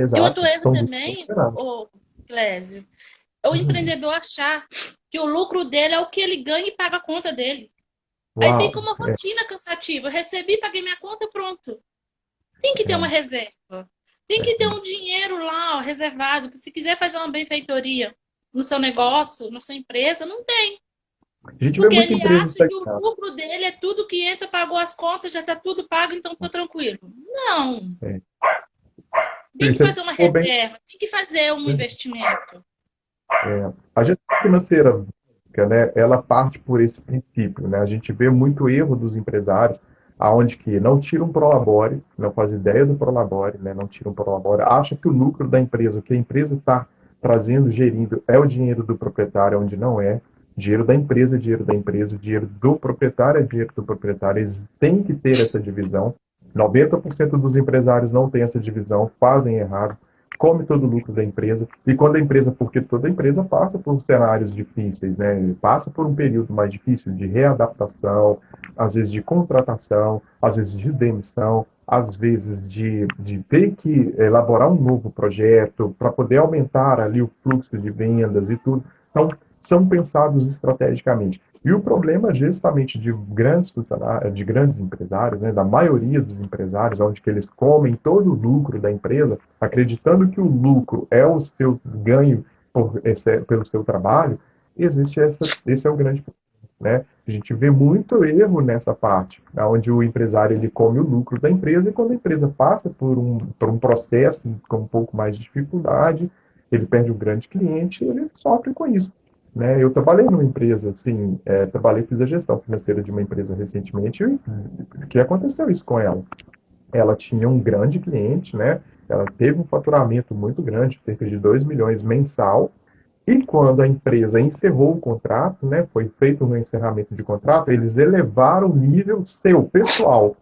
outro exato, erro são duas também, consideradas. Clésio, é o empreendedor achar que o lucro dele é o que ele ganha e paga a conta dele. Aí fica Uau, uma rotina cansativa. Eu recebi, paguei minha conta, pronto. Tem que ter uma reserva. Tem que ter um dinheiro lá, ó, reservado. Se quiser fazer uma benfeitoria no seu negócio, na sua empresa, não tem. a gente vê Porque muita ele empresa acha que o estagnada. lucro dele é tudo que entra, pagou as contas, já está tudo pago, então estou tranquilo. Não. É. Tem que Você fazer uma falou bem, reserva, tem que fazer um investimento. a gestão financeira, né, ela parte por esse princípio, né? A gente vê muito erro dos empresários, aonde que não tira um prolabore, não faz ideia do prolabore, né? Não tira um prolabore, acha que o lucro da empresa, o que a empresa está trazendo, gerindo, é o dinheiro do proprietário, onde não é. Dinheiro da empresa é dinheiro da empresa, o dinheiro do proprietário é dinheiro do proprietário. Eles têm que ter essa divisão. 90% dos empresários não têm essa divisão, fazem errado, come todo o lucro da empresa. E quando a empresa, porque toda empresa passa por cenários difíceis, né? Passa por um período mais difícil de readaptação, às vezes de contratação, às vezes de demissão, às vezes de ter que elaborar um novo projeto para poder aumentar ali o fluxo de vendas e tudo. Então, são pensados estrategicamente. E o problema justamente de grandes funcionários, de grandes empresários, né, da maioria dos empresários, onde que eles comem todo o lucro da empresa, acreditando que o lucro é o seu ganho pelo seu trabalho, esse é o grande problema. Né? A gente vê muito erro nessa parte, onde o empresário ele come o lucro da empresa e quando a empresa passa por um processo com um pouco mais de dificuldade, ele perde um grande cliente e ele sofre com isso. Né? Eu trabalhei numa empresa, assim, fiz a gestão financeira de uma empresa recentemente e o que aconteceu isso com ela? Ela tinha um grande cliente, né? Ela teve um faturamento muito grande, cerca de 2 milhões mensal, e quando a empresa encerrou o contrato, né, foi feito um encerramento de contrato, eles elevaram o nível seu, pessoal,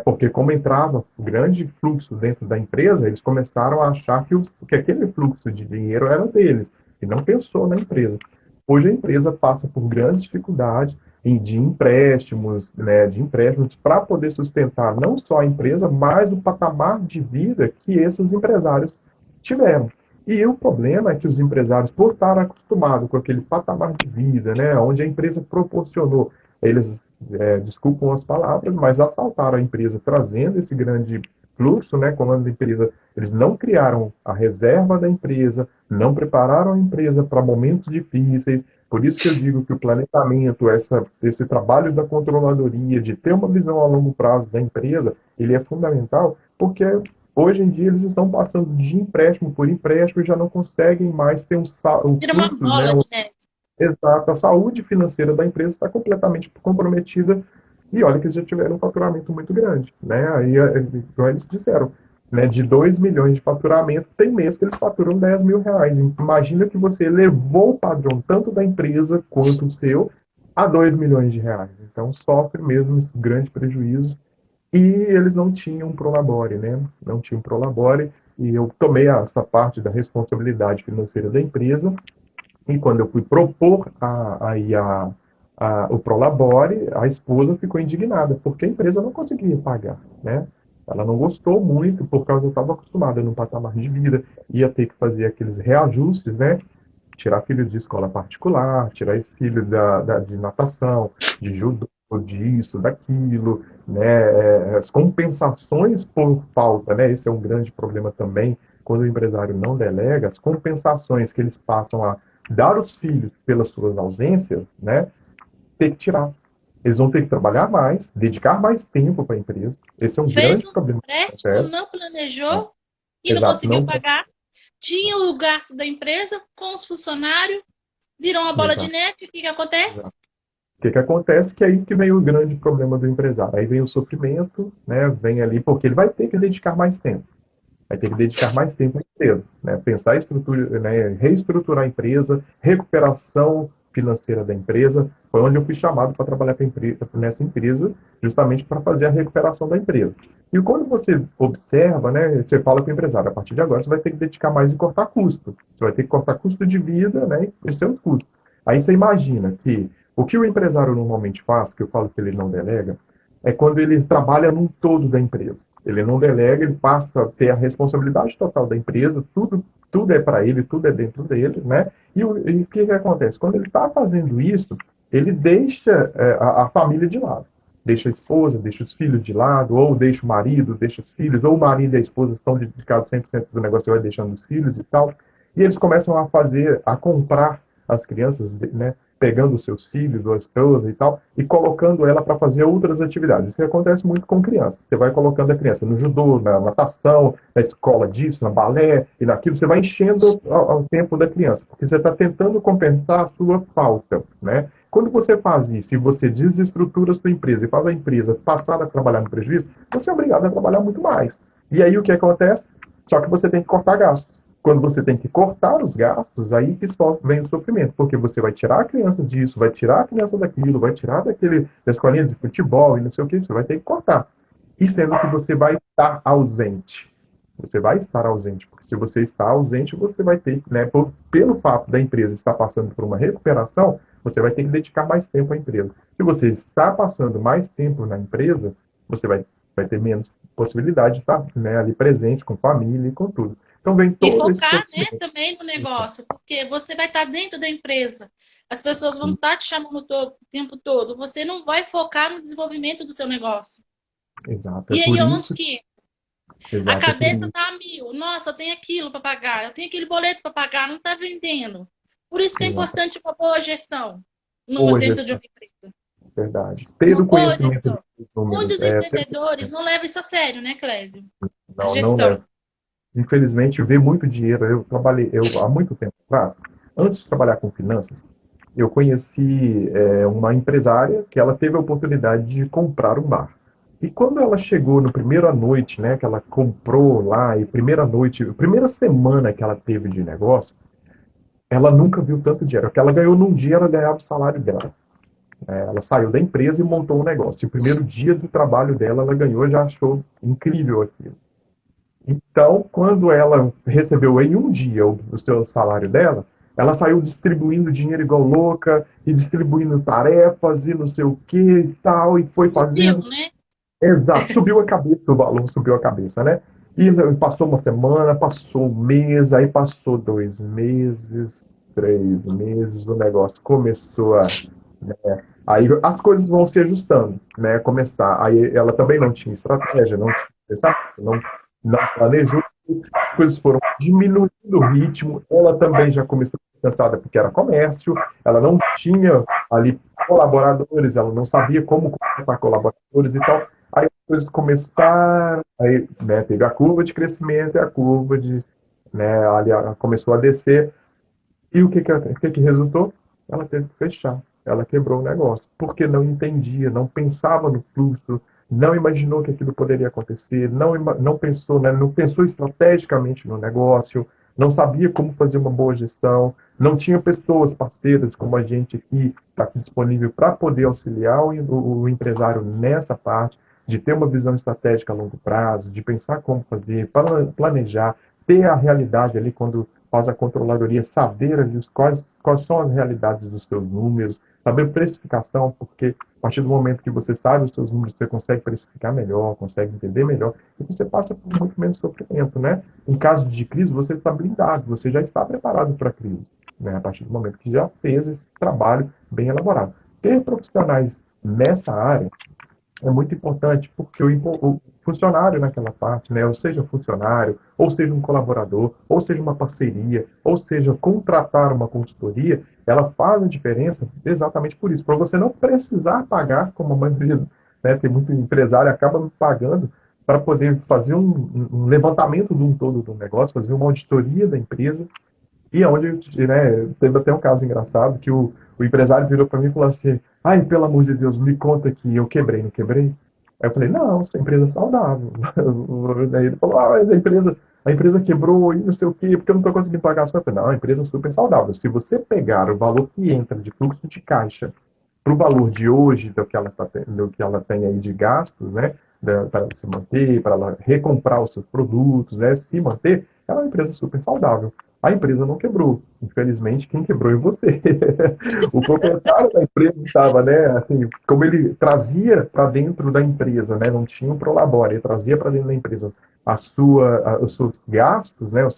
porque como entrava grande fluxo dentro da empresa, eles começaram a achar que aquele fluxo de dinheiro era deles, e não pensou na empresa. Hoje a empresa passa por grandes dificuldades de empréstimos, né, de empréstimos para poder sustentar não só a empresa, mas o patamar de vida que esses empresários tiveram. E o problema é que os empresários, por estar acostumados com aquele patamar de vida, né, onde a empresa proporcionou, eles, desculpam as palavras, mas assaltaram a empresa trazendo esse grande fluxo, né, comando da empresa, eles não criaram a reserva da empresa, não prepararam a empresa para momentos difíceis. Por isso que eu digo que o planejamento, esse trabalho da controladoria, de ter uma visão a longo prazo da empresa, ele é fundamental, porque hoje em dia eles estão passando de empréstimo por empréstimo e já não conseguem mais ter um Vira uma fluxo, né? bola de neve. Exato. A saúde financeira da empresa está completamente comprometida E olha que eles já tiveram um faturamento muito grande, né? Aí, igual eles disseram, né, de 2 milhões de faturamento, tem mês que eles faturam 10 mil reais. Imagina que você elevou o padrão tanto da empresa quanto o seu a 2 milhões de reais. Então, sofre mesmo esses grandes prejuízos. E eles não tinham prolabore, né? Não tinham prolabore. E eu tomei essa parte da responsabilidade financeira da empresa. E quando eu fui propor o prolabore, a esposa ficou indignada, porque a empresa não conseguia pagar, né? Ela não gostou muito, por causa que eu estava acostumada num patamar de vida, ia ter que fazer aqueles reajustes, né? Tirar filhos de escola particular, tirar filhos de natação, de judô, disso, daquilo, né? As compensações por falta, né? Esse é um grande problema também, quando o empresário não delega, as compensações que eles passam a dar os filhos pelas suas ausências, né? Ter que tirar. Eles vão ter que trabalhar mais, dedicar mais tempo para a empresa. Esse é um Fez grande um problema que empréstimo, acontece. não Né? planejou e não Exato, conseguiu não. pagar. Tinha o gasto da empresa com os funcionários, virou uma bola de Exato, neve. O que que acontece? exato. O que acontece? Que é aí que vem o grande problema do empresário. Aí vem o sofrimento, né? Vem ali, porque ele vai ter que dedicar mais tempo. Vai ter que dedicar mais tempo à empresa, né? Pensar em estrutura, né? Reestruturar a empresa, recuperação financeira da empresa. Foi onde eu fui chamado para trabalhar nessa empresa, justamente para fazer a recuperação da empresa. E quando você observa, né? Você fala com o empresário, a partir de agora você vai ter que dedicar mais e cortar custo. Você vai ter que cortar custo de vida, né? E seus custos. Aí você imagina que o que o empresário normalmente faz, que eu falo que ele não delega, é quando ele trabalha num todo da empresa. Ele não delega, ele passa a ter a responsabilidade total da empresa, tudo é para ele, tudo é dentro dele, né? E o que acontece? Quando ele está fazendo isso, ele deixa a família de lado. Deixa a esposa, deixa os filhos de lado, ou deixa o marido, deixa os filhos, ou o marido e a esposa estão dedicados 100% do negócio e vai deixando os filhos e tal. E eles começam a comprar as crianças, né? Pegando os seus filhos ou a esposa e tal, e colocando ela para fazer outras atividades. Isso acontece muito com crianças. Você vai colocando a criança no judô, na natação, na escola disso, na balé e naquilo. Você vai enchendo o tempo da criança, porque você está tentando compensar a sua falta, né? Quando você faz isso e você desestrutura a sua empresa e faz a empresa passar a trabalhar no prejuízo, você é obrigado a trabalhar muito mais. E aí o que acontece? Só que você tem que cortar gastos. Quando você tem que cortar os gastos, aí que só vem o sofrimento, porque você vai tirar a criança disso, vai tirar a criança daquilo, vai tirar da escolinha de futebol e não sei o que, você vai ter que cortar. E sendo que você vai estar ausente. Você vai estar ausente, porque se você está ausente, você vai ter, né, pelo fato da empresa estar passando por uma recuperação, você vai ter que dedicar mais tempo à empresa. Se você está passando mais tempo na empresa, você vai ter menos possibilidade de estar, né, ali presente com família e com tudo. Então vem E todo esse focar, né, sofrimento. também no negócio, porque você vai estar dentro da empresa. As pessoas vão estar te chamando o tempo todo. Você não vai focar no desenvolvimento do seu negócio. Exato, é E aí, por onde isso, que a exato, é por cabeça isso. tá a mil? Nossa, eu tenho aquilo para pagar, eu tenho aquele boleto para pagar, não está vendendo. Por isso que é Exato. importante uma boa gestão Boa dentro de gestão, uma empresa. verdade. Ter Uma o boa conhecimento gestão. dos números, Muitos empreendedores não levam isso a sério, né, Clésio? A não leva. gestão. Infelizmente, vê muito dinheiro. Eu há muito tempo atrás, antes de trabalhar com finanças, eu conheci uma empresária que ela teve a oportunidade de comprar um bar. E quando ela chegou no primeira noite, né, que ela comprou lá, e primeira noite, primeira semana que ela teve de negócio, ela nunca viu tanto dinheiro. O que ela ganhou num dia, ela ganhava o salário dela. Ela saiu da empresa e montou um negócio. E o primeiro dia do trabalho dela, ela ganhou, já achou incrível aquilo. Então, quando ela recebeu em um dia o seu salário dela, ela saiu distribuindo dinheiro igual louca, e distribuindo tarefas e não sei o que e tal, e foi Subiu, fazendo. né? Exato, subiu a cabeça, o valor subiu a cabeça, né? E passou uma semana, passou um mês, aí passou 2 meses, 3 meses, o negócio começou a. Aí as coisas vão se ajustando, né? Começar. Aí ela também não tinha estratégia, não tinha pensamento, não planejou, as coisas foram diminuindo o ritmo. Ela também já começou cansada porque era comércio, ela não tinha ali colaboradores, ela não sabia como contratar colaboradores e tal. Aí as coisas começaram, aí, né, teve a curva de crescimento e a curva de, né, ali começou a descer. E o que resultou? Ela teve que fechar. ela quebrou o negócio, porque não entendia, não pensava no fluxo, não imaginou que aquilo poderia acontecer, não pensou, né, não pensou estrategicamente no negócio, não sabia como fazer uma boa gestão, não tinha pessoas parceiras como a gente aqui, está aqui disponível para poder auxiliar o empresário nessa parte, de ter uma visão estratégica a longo prazo, de pensar como fazer, planejar, ter a realidade ali quando faz a controladoria, saber ali quais são as realidades dos seus números, saber precificação, porque a partir do momento que você sabe os seus números, você consegue precificar melhor, consegue entender melhor, e você passa por muito menos sofrimento, né? Em caso de crise, você está blindado, você já está preparado para a crise, né? A partir do momento que já fez esse trabalho bem elaborado. Ter profissionais nessa área é muito importante porque o funcionário naquela parte, né, ou seja um funcionário, ou seja um colaborador, ou seja uma parceria, ou seja contratar uma consultoria, ela faz a diferença exatamente por isso, para você não precisar pagar, como a maioria, né, tem muito empresário acaba pagando para poder fazer um levantamento de um todo do negócio, fazer uma auditoria da empresa, e onde, né, teve até um caso engraçado que o empresário virou para mim e falou assim: ai, pelo amor de Deus, me conta que eu quebrei, não quebrei? Aí eu falei: não, sua empresa é saudável. Aí ele falou: ah, mas a empresa quebrou e não sei o quê, porque eu não estou conseguindo pagar as contas. Eu falei: não, a empresa é super saudável. Se você pegar o valor que entra de fluxo de caixa para o valor de hoje do que ela tem aí de gastos, né, para se manter, para ela recomprar os seus produtos, né, se manter, ela é uma empresa super saudável. A empresa não quebrou. Infelizmente, quem quebrou é você. O proprietário da empresa estava, né, assim, como ele trazia para dentro da empresa, né, não tinha um prolabore, ele trazia para dentro da empresa os seus gastos, né,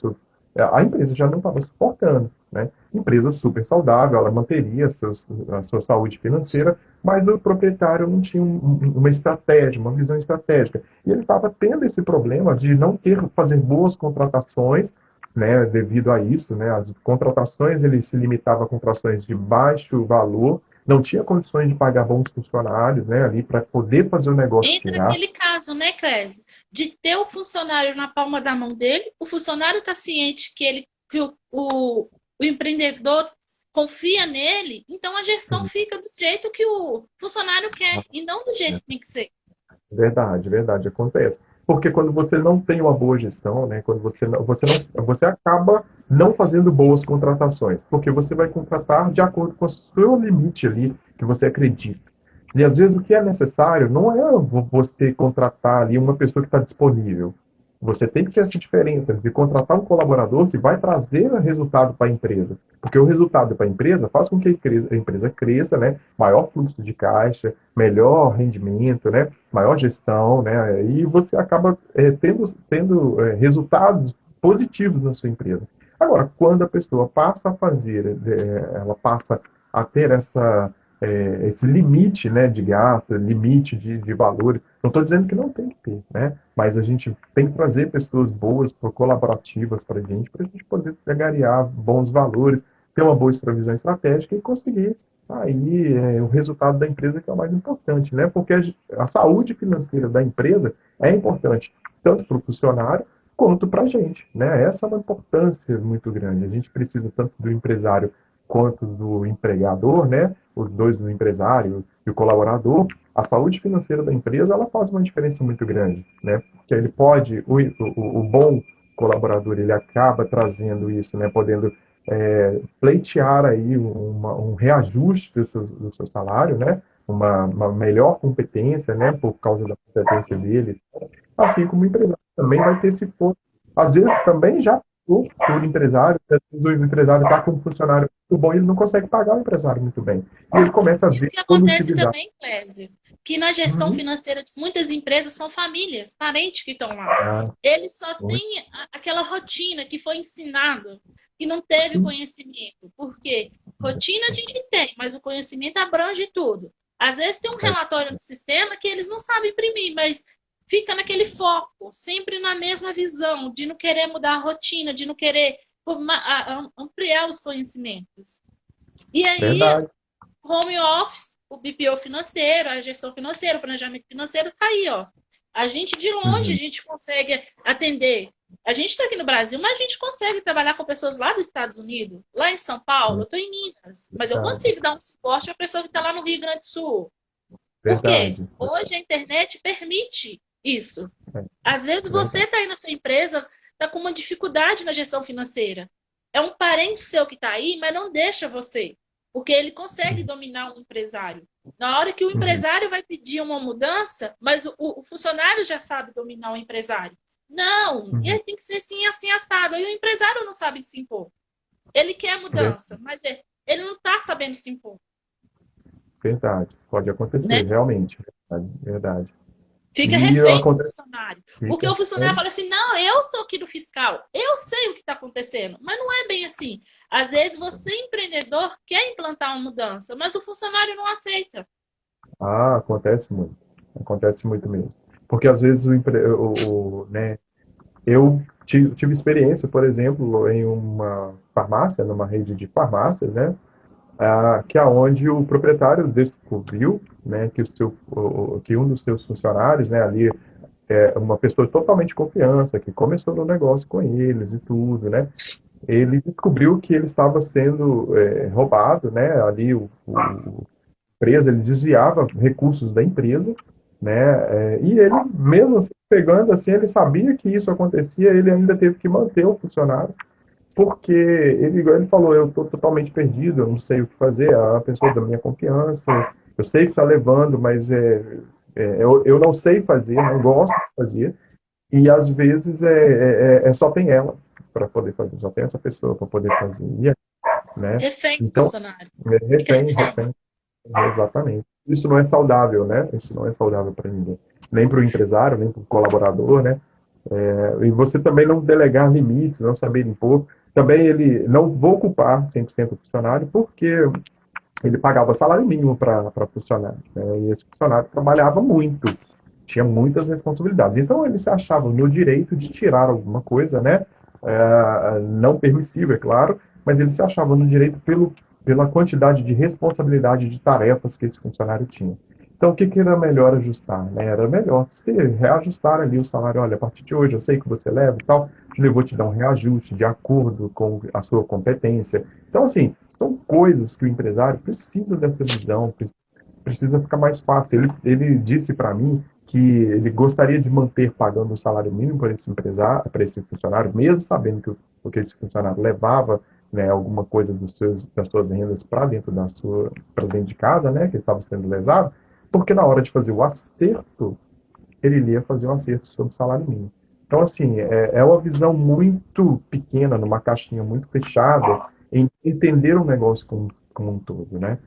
a empresa já não estava suportando, né? Empresa super saudável, ela manteria a sua saúde financeira, mas o proprietário não tinha uma estratégia, uma visão estratégica. E ele estava tendo esse problema de não fazer boas contratações, né, devido a isso, né, as contratações, ele se limitava a contratações de baixo valor, não tinha condições de pagar bons funcionários, né, ali para poder fazer o negócio Entra girar. aquele caso, né, Clésio? De ter o funcionário na palma da mão dele, o funcionário está ciente que o empreendedor confia nele, então a gestão fica do jeito que o funcionário quer e não do jeito que tem que ser. Verdade, verdade, acontece. Porque quando você não tem uma boa gestão, né, quando você acaba não fazendo boas contratações, porque você vai contratar de acordo com o seu limite ali que você acredita. E às vezes o que é necessário não é você contratar ali uma pessoa que está disponível. Você tem que ter essa diferença de contratar um colaborador que vai trazer resultado para a empresa. Porque o resultado para a empresa faz com que a empresa cresça, né? Maior fluxo de caixa, melhor rendimento, né? Maior gestão, né? E você acaba tendo resultados positivos na sua empresa. Agora, quando a pessoa passa a fazer, ela passa a ter esse limite, né, de gasto, limite de valores. Não estou dizendo que não tem que ter, né? Mas a gente tem que trazer pessoas boas, colaborativas para a gente poder angariar bons valores, ter uma boa visão estratégica e conseguir aí o resultado da empresa que é o mais importante, né? Porque a saúde financeira da empresa é importante tanto para o funcionário quanto para a gente, né? Essa é uma importância muito grande. A gente precisa tanto do empresário quanto do empregador, né? Os dois, do empresário e o colaborador. A saúde financeira da empresa ela faz uma diferença muito grande, né? Porque ele pode, o bom colaborador, ele acaba trazendo isso, né? Podendo pleitear aí um reajuste do seu salário, né? Uma melhor competência, né? Por causa da competência dele. Assim como o empresário também vai ter esse ponto. Às vezes também já por empresário, às vezes o empresário está com um funcionário muito bom e ele não consegue pagar o empresário muito bem. E ele começa a E o ver que acontece produtividade. também, Clésio, que na gestão Uhum. financeira de muitas empresas são famílias, parentes que estão lá. Ah, Eles só muito têm aquela rotina que foi ensinado, que não teve o sim. conhecimento. Por quê? Rotina a gente tem, mas o conhecimento abrange tudo. Às vezes tem um É, relatório no sistema que eles não sabem imprimir, mas fica naquele foco, sempre na mesma visão, de não querer mudar a rotina, de não querer ampliar os conhecimentos. E aí verdade. home office, o BPO financeiro, a gestão financeira, o planejamento financeiro está aí, ó. A gente de longe a Uhum. gente consegue atender. A gente está aqui no Brasil, mas a gente consegue trabalhar com pessoas lá dos Estados Unidos, lá em São Paulo, eu estou em Minas, mas eu Verdade, consigo dar um suporte à pessoa que está lá no Rio Grande do Sul. Por quê? verdade. Hoje a internet permite isso. É, Às vezes você verdade. está aí na sua empresa, está com uma dificuldade na gestão financeira. É um parente seu que está aí, mas não deixa você, porque ele consegue Uhum, dominar um empresário. Na hora que o uhum, empresário vai pedir uma mudança, mas o funcionário já sabe dominar o empresário. Não, e uhum. aí tem que ser assim, assim, assado. Aí o empresário não sabe se impor. Ele quer mudança, mas ele não está sabendo se impor, Verdade. Pode acontecer, né? realmente. Verdade, verdade. Fica E refém do acontece, funcionário. Porque fica. o funcionário fala assim: não, eu sou aqui do fiscal, eu sei o que está acontecendo. Mas não é bem assim. Às vezes você, empreendedor, quer implantar uma mudança, mas o funcionário não aceita. Ah, acontece muito. Acontece muito mesmo. Porque às vezes né, eu tive experiência, por exemplo, em uma farmácia, numa rede de farmácias, né? Que aonde o proprietário descobriu, né, que que um dos seus funcionários, né, ali é uma pessoa totalmente de confiança, que começou no negócio com eles e tudo, né? Ele descobriu que ele estava sendo roubado, né? Ali o empresa, ele desviava recursos da empresa, né? E ele, mesmo assim, pegando assim, ele sabia que isso acontecia, ele ainda teve que manter o funcionário, porque igual ele falou, eu estou totalmente perdido, eu não sei o que fazer, é a pessoa da minha confiança, eu sei que está levando, mas eu não sei fazer, não gosto de fazer, e às vezes só tem ela para poder fazer, só tem essa pessoa para poder fazer, né? Refém do Então, funcionário. Fica refém, refém. refém. Exatamente. Isso não é saudável, né? Isso não é saudável para ninguém. Nem para o empresário, nem para o colaborador, né? E você também não delegar limites, não saber impor. Também ele, não vou culpar 100% o funcionário, porque ele pagava salário mínimo para funcionário, né? E esse funcionário trabalhava muito, tinha muitas responsabilidades. Então ele se achava no direito de tirar alguma coisa, né? Não permissível, é claro, mas ele se achava no direito pela quantidade de responsabilidade de tarefas que esse funcionário tinha. Então, o que, que era melhor ajustar? Né? Era melhor reajustar ali o salário. Olha, a partir de hoje eu sei que você leva e tal, eu vou te dar um reajuste de acordo com a sua competência. Então, assim, são coisas que o empresário precisa dessa visão, precisa ficar mais fácil. Ele disse para mim que ele gostaria de manter pagando o salário mínimo para esse empresário, para esse funcionário, mesmo sabendo que esse funcionário levava, né, alguma coisa das suas rendas para para dentro de casa, né, que ele estava sendo lesado, porque na hora de fazer o acerto, ele iria fazer um acerto sobre o salário mínimo. Então, assim, é uma visão muito pequena, numa caixinha muito fechada, em entender o negócio como um todo, né?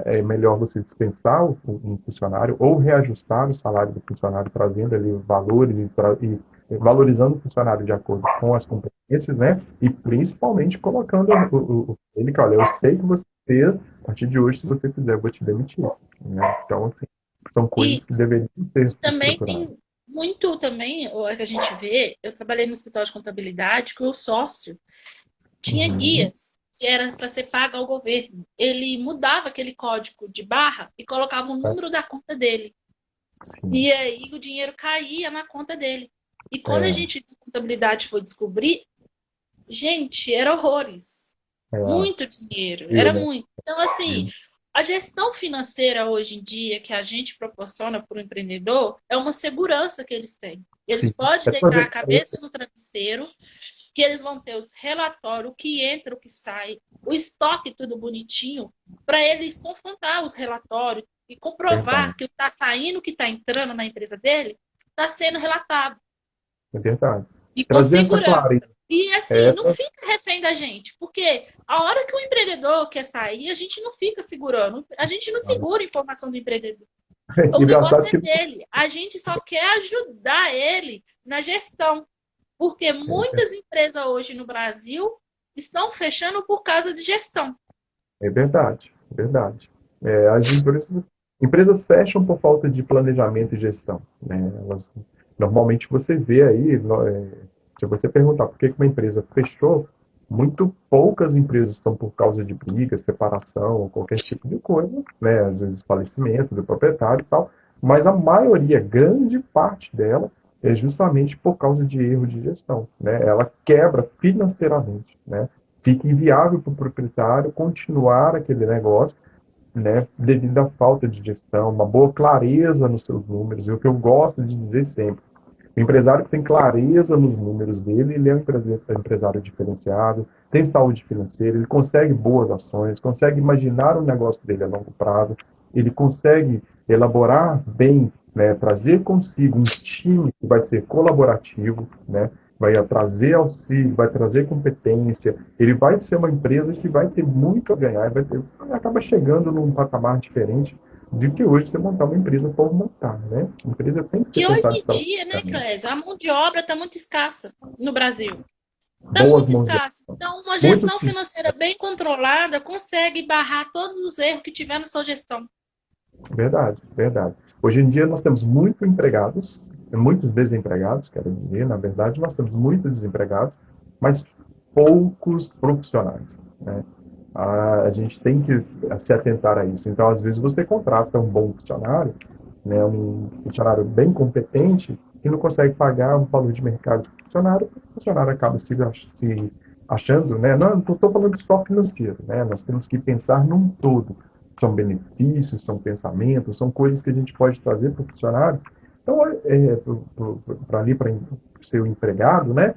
É melhor você dispensar um funcionário ou reajustar o salário do funcionário, trazendo ali valores e valorizando o funcionário de acordo com as competências, né? E principalmente colocando ele que, olha, eu sei que você fez, a partir de hoje, se você fizer, eu vou te demitir, né? Então, assim, são E coisas que deveriam ser também estruturadas. tem muito também, o que a gente vê, eu trabalhei no escritório de contabilidade que o sócio tinha Uhum, guias que era para ser pago ao governo. Ele mudava aquele código de barra e colocava o tá? número da conta dele. Sim. E aí o dinheiro caía na conta dele. E quando a É, gente de contabilidade foi descobrir, gente, era horrores. é, Muito dinheiro, eu, era né? muito. Então, assim, a gestão financeira hoje em dia que a gente proporciona para o empreendedor é uma segurança que eles têm. Eles Sim. podem É deitar a fazer, cabeça no travesseiro, que eles vão ter os relatórios, o que entra, o que sai, o estoque tudo bonitinho, para eles confrontar os relatórios e verdade, comprovar que está saindo, o que está entrando na empresa dele, está sendo relatado. é verdade. E com Trazer essa segurança. clareza. E assim, É, não fica refém da gente, porque a hora que o empreendedor quer sair, a gente não fica segurando, a gente não segura a informação do empreendedor. O engraçado negócio que é dele. A gente só quer ajudar ele na gestão. Porque muitas empresas hoje no Brasil estão fechando por causa de gestão. é verdade, é verdade. As empresas fecham por falta de planejamento e gestão, né? Normalmente você vê aí, se você perguntar por que uma empresa fechou, muito poucas empresas estão por causa de briga, separação ou qualquer tipo de coisa, né? Às vezes falecimento do proprietário e tal, mas a maioria, grande parte dela, é justamente por causa de erro de gestão, né? Ela quebra financeiramente, né? Fica inviável para o proprietário continuar aquele negócio, né? Devido à falta de gestão, uma boa clareza nos seus números. E o que eu gosto de dizer sempre, o empresário que tem clareza nos números dele, ele é um empresário diferenciado, tem saúde financeira, ele consegue boas ações, consegue imaginar o negócio dele a longo prazo, ele consegue elaborar bem, né, trazer consigo um time que vai ser colaborativo, né, vai trazer auxílio, vai trazer competência, ele vai ser uma empresa que vai ter muito a ganhar, acaba chegando num patamar diferente de que hoje você montar uma empresa por montar, né? A empresa tem que ser E hoje pensada em dia, né, estrategicamente. Clésia, a mão de obra está muito escassa no Brasil. Está Boas muito mãos de escassa. obra. Então, uma Muitos, gestão financeira bem controlada consegue barrar todos os erros que tiver na sua gestão. verdade, verdade. Hoje em dia nós temos muitos empregados, muitos desempregados, quero dizer, na verdade nós temos muitos desempregados, mas poucos profissionais, né? A gente tem que se atentar a isso. Então, às vezes você contrata um bom funcionário, né, um funcionário bem competente, e não consegue pagar um valor de mercado do funcionário, o funcionário acaba se achando, né? Não estou falando só financeiro, né? Nós temos que pensar num todo. São benefícios, são pensamentos, são coisas que a gente pode trazer para o funcionário. Então, para ali, para ser o empregado, né?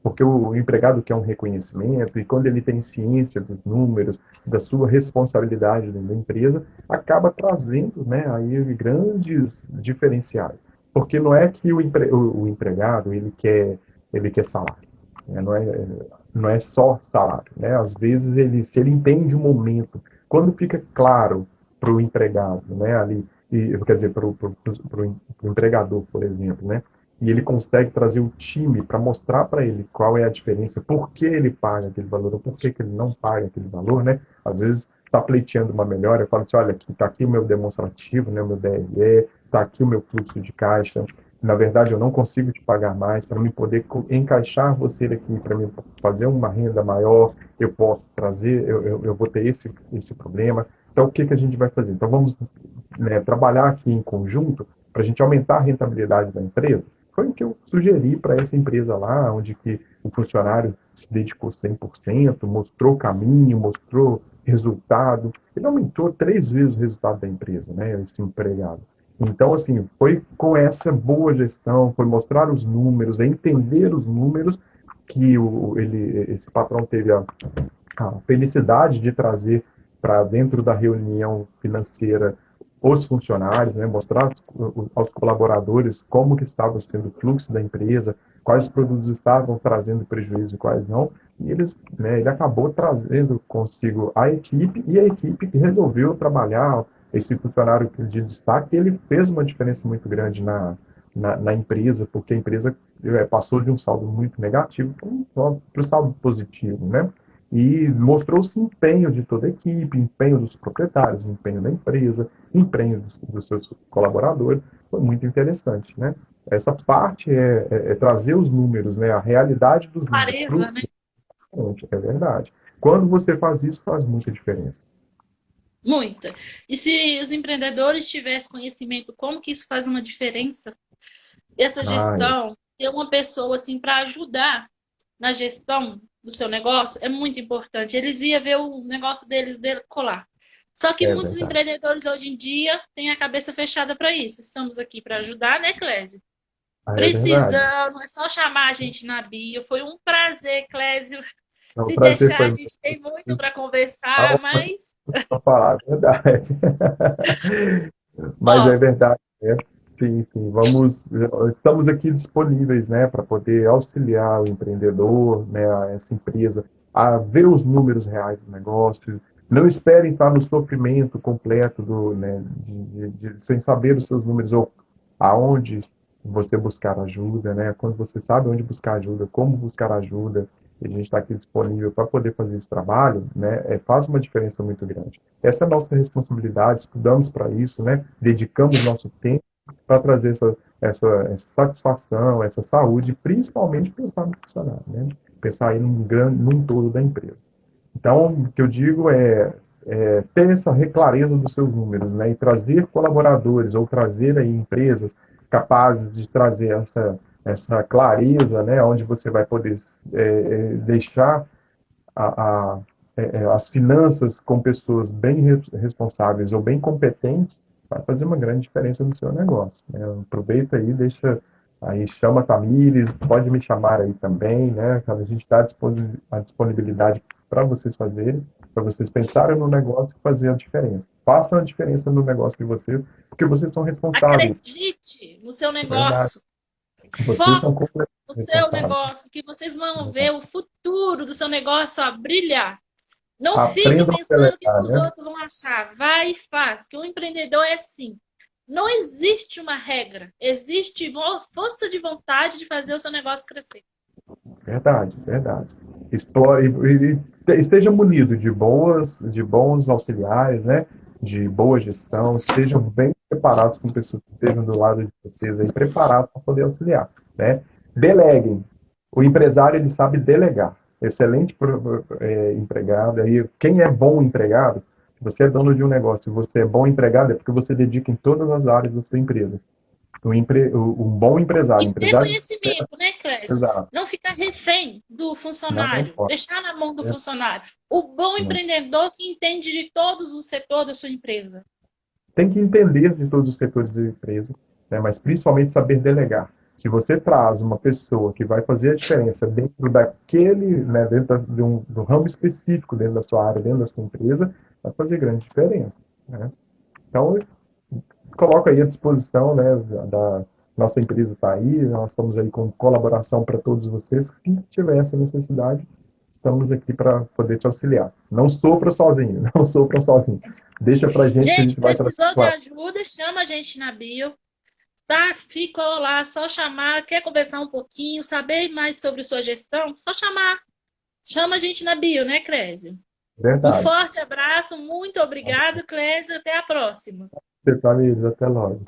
Porque o empregado quer um reconhecimento, e quando ele tem ciência dos números, da sua responsabilidade dentro da empresa, acaba trazendo, né, aí grandes diferenciais. Porque não é que o empregado ele quer salário, né? Não é só salário, né? Às vezes se ele entende o momento, quando fica claro para o empregado, né, ali, quer dizer, para o empregador, por exemplo, né, e ele consegue trazer o time para mostrar para ele qual é a diferença, por que ele paga aquele valor, ou por que ele não paga aquele valor, né? Às vezes está pleiteando uma melhora, eu falo assim, olha, está aqui o meu demonstrativo, né, o meu DRE, está aqui o meu fluxo de caixa, na verdade eu não consigo te pagar mais, para me poder encaixar você aqui, para me fazer uma renda maior, eu posso trazer, eu vou ter esse problema. Então, o que, que a gente vai fazer? Então, vamos, né, trabalhar aqui em conjunto para a gente aumentar a rentabilidade da empresa. Foi o que eu sugeri para essa empresa lá, onde que o funcionário se dedicou 100%, mostrou caminho, mostrou resultado. Ele aumentou 3 vezes o resultado da empresa, né, esse empregado. Então, assim, foi com essa boa gestão, foi mostrar os números, entender os números, que esse patrão teve a felicidade de trazer para dentro da reunião financeira os funcionários, né, mostrar aos colaboradores como que estava sendo o fluxo da empresa, quais produtos estavam trazendo prejuízo e quais não, e ele acabou trazendo consigo a equipe, e a equipe que resolveu trabalhar esse funcionário de destaque, ele fez uma diferença muito grande na empresa, porque a empresa passou de um saldo muito negativo para um saldo positivo, né? E mostrou-se empenho de toda a equipe, empenho dos proprietários, empenho da empresa, empenho dos seus colaboradores. Foi muito interessante, né? Essa parte é trazer os números, né? A realidade dos números para o Clareza, né? cliente, é verdade. Quando você faz isso, faz muita diferença. Muita. E se os empreendedores tivessem conhecimento como que isso faz uma diferença, essa Ah, é, gestão, ter uma pessoa assim para ajudar na gestão do seu negócio é muito importante. Eles iam ver o negócio deles decolar. Só que é muitos verdade. empreendedores hoje em dia têm a cabeça fechada para isso. Estamos aqui para ajudar, né, Clésio? Ah, é verdade. Precisando, é só chamar a gente na bio. Foi um prazer, Clésio. O Se prazer deixar, a foi gente tem muito para a conversar, honra mas para falar, é verdade. Mas é top. verdade, né? Sim, sim. Estamos aqui disponíveis, né, para poder auxiliar o empreendedor, né, essa empresa, a ver os números reais do negócio. Não esperem estar no sofrimento completo né, sem saber os seus números ou aonde você buscar ajuda, né? Quando você sabe onde buscar ajuda, como buscar ajuda, e a gente está aqui disponível para poder fazer esse trabalho, né? Faz uma diferença muito grande. Essa é a nossa responsabilidade, estudamos para isso, né? Dedicamos nosso tempo para trazer essa satisfação, essa saúde, principalmente pensar no funcionário, né? Pensar aí num todo da empresa. Então, o que eu digo é ter essa clareza dos seus números, né? E trazer colaboradores ou trazer aí empresas capazes de trazer essa clareza, né, onde você vai poder deixar a, a, as finanças com pessoas bem responsáveis ou bem competentes, vai fazer uma grande diferença no seu negócio, né? Aproveita aí, deixa aí, chama a Tamires, pode me chamar aí também, né? A gente dá a disponibilidade para vocês fazerem, para vocês pensarem no negócio e fazer a diferença. Façam a diferença no negócio de vocês, porque vocês são responsáveis. Acredite no seu Verdade. negócio. Vocês são Foco completamente no seu responsáveis. negócio, que vocês vão ver o futuro do seu negócio a brilhar. Não fique Aprendam a pensando o que delegar, os né? outros vão achar. Vai e faz. Que o empreendedor é assim. Não existe uma regra. Existe força de vontade de fazer o seu negócio crescer. Verdade, verdade. Explore esteja munido de bons auxiliares, né? De boa gestão, estejam bem preparados com pessoas que estejam do lado de vocês aí, preparados para poder auxiliar, né? Deleguem. O empresário ele sabe delegar. Excelente empregado. Aí, quem é bom empregado, se você é dono de um negócio, você é bom empregado, é porque você dedica em todas as áreas da sua empresa. Um bom empresário, E ter empresário de sucesso, conhecimento, né, Clécio? exato. Não ficar refém do Não funcionário. pode. Deixar na mão do funcionário. O bom empreendedor que entende de todos os setores da sua empresa. Tem que entender de todos os setores da empresa, né, mas principalmente saber delegar. Se você traz uma pessoa que vai fazer a diferença dentro daquele, né, dentro do ramo específico, dentro da sua área, dentro da sua empresa, vai fazer grande diferença, né? Então, coloco aí à disposição, né, da nossa empresa está aí, nós estamos aí com colaboração para todos vocês. Quem tiver essa necessidade, estamos aqui para poder te auxiliar. Não sofra sozinho, não sofra sozinho. Deixa para a gente que a Gente, gente vai trazer. precisou de ajuda? Chama a gente na bio. Tá? Ficou lá, só chamar. Quer conversar um pouquinho, saber mais sobre sua gestão? Só chamar. Chama a gente na bio, né, Clésio? Um Verdade. forte abraço, muito obrigado, Clésio. Até a próxima. Você tá, até logo.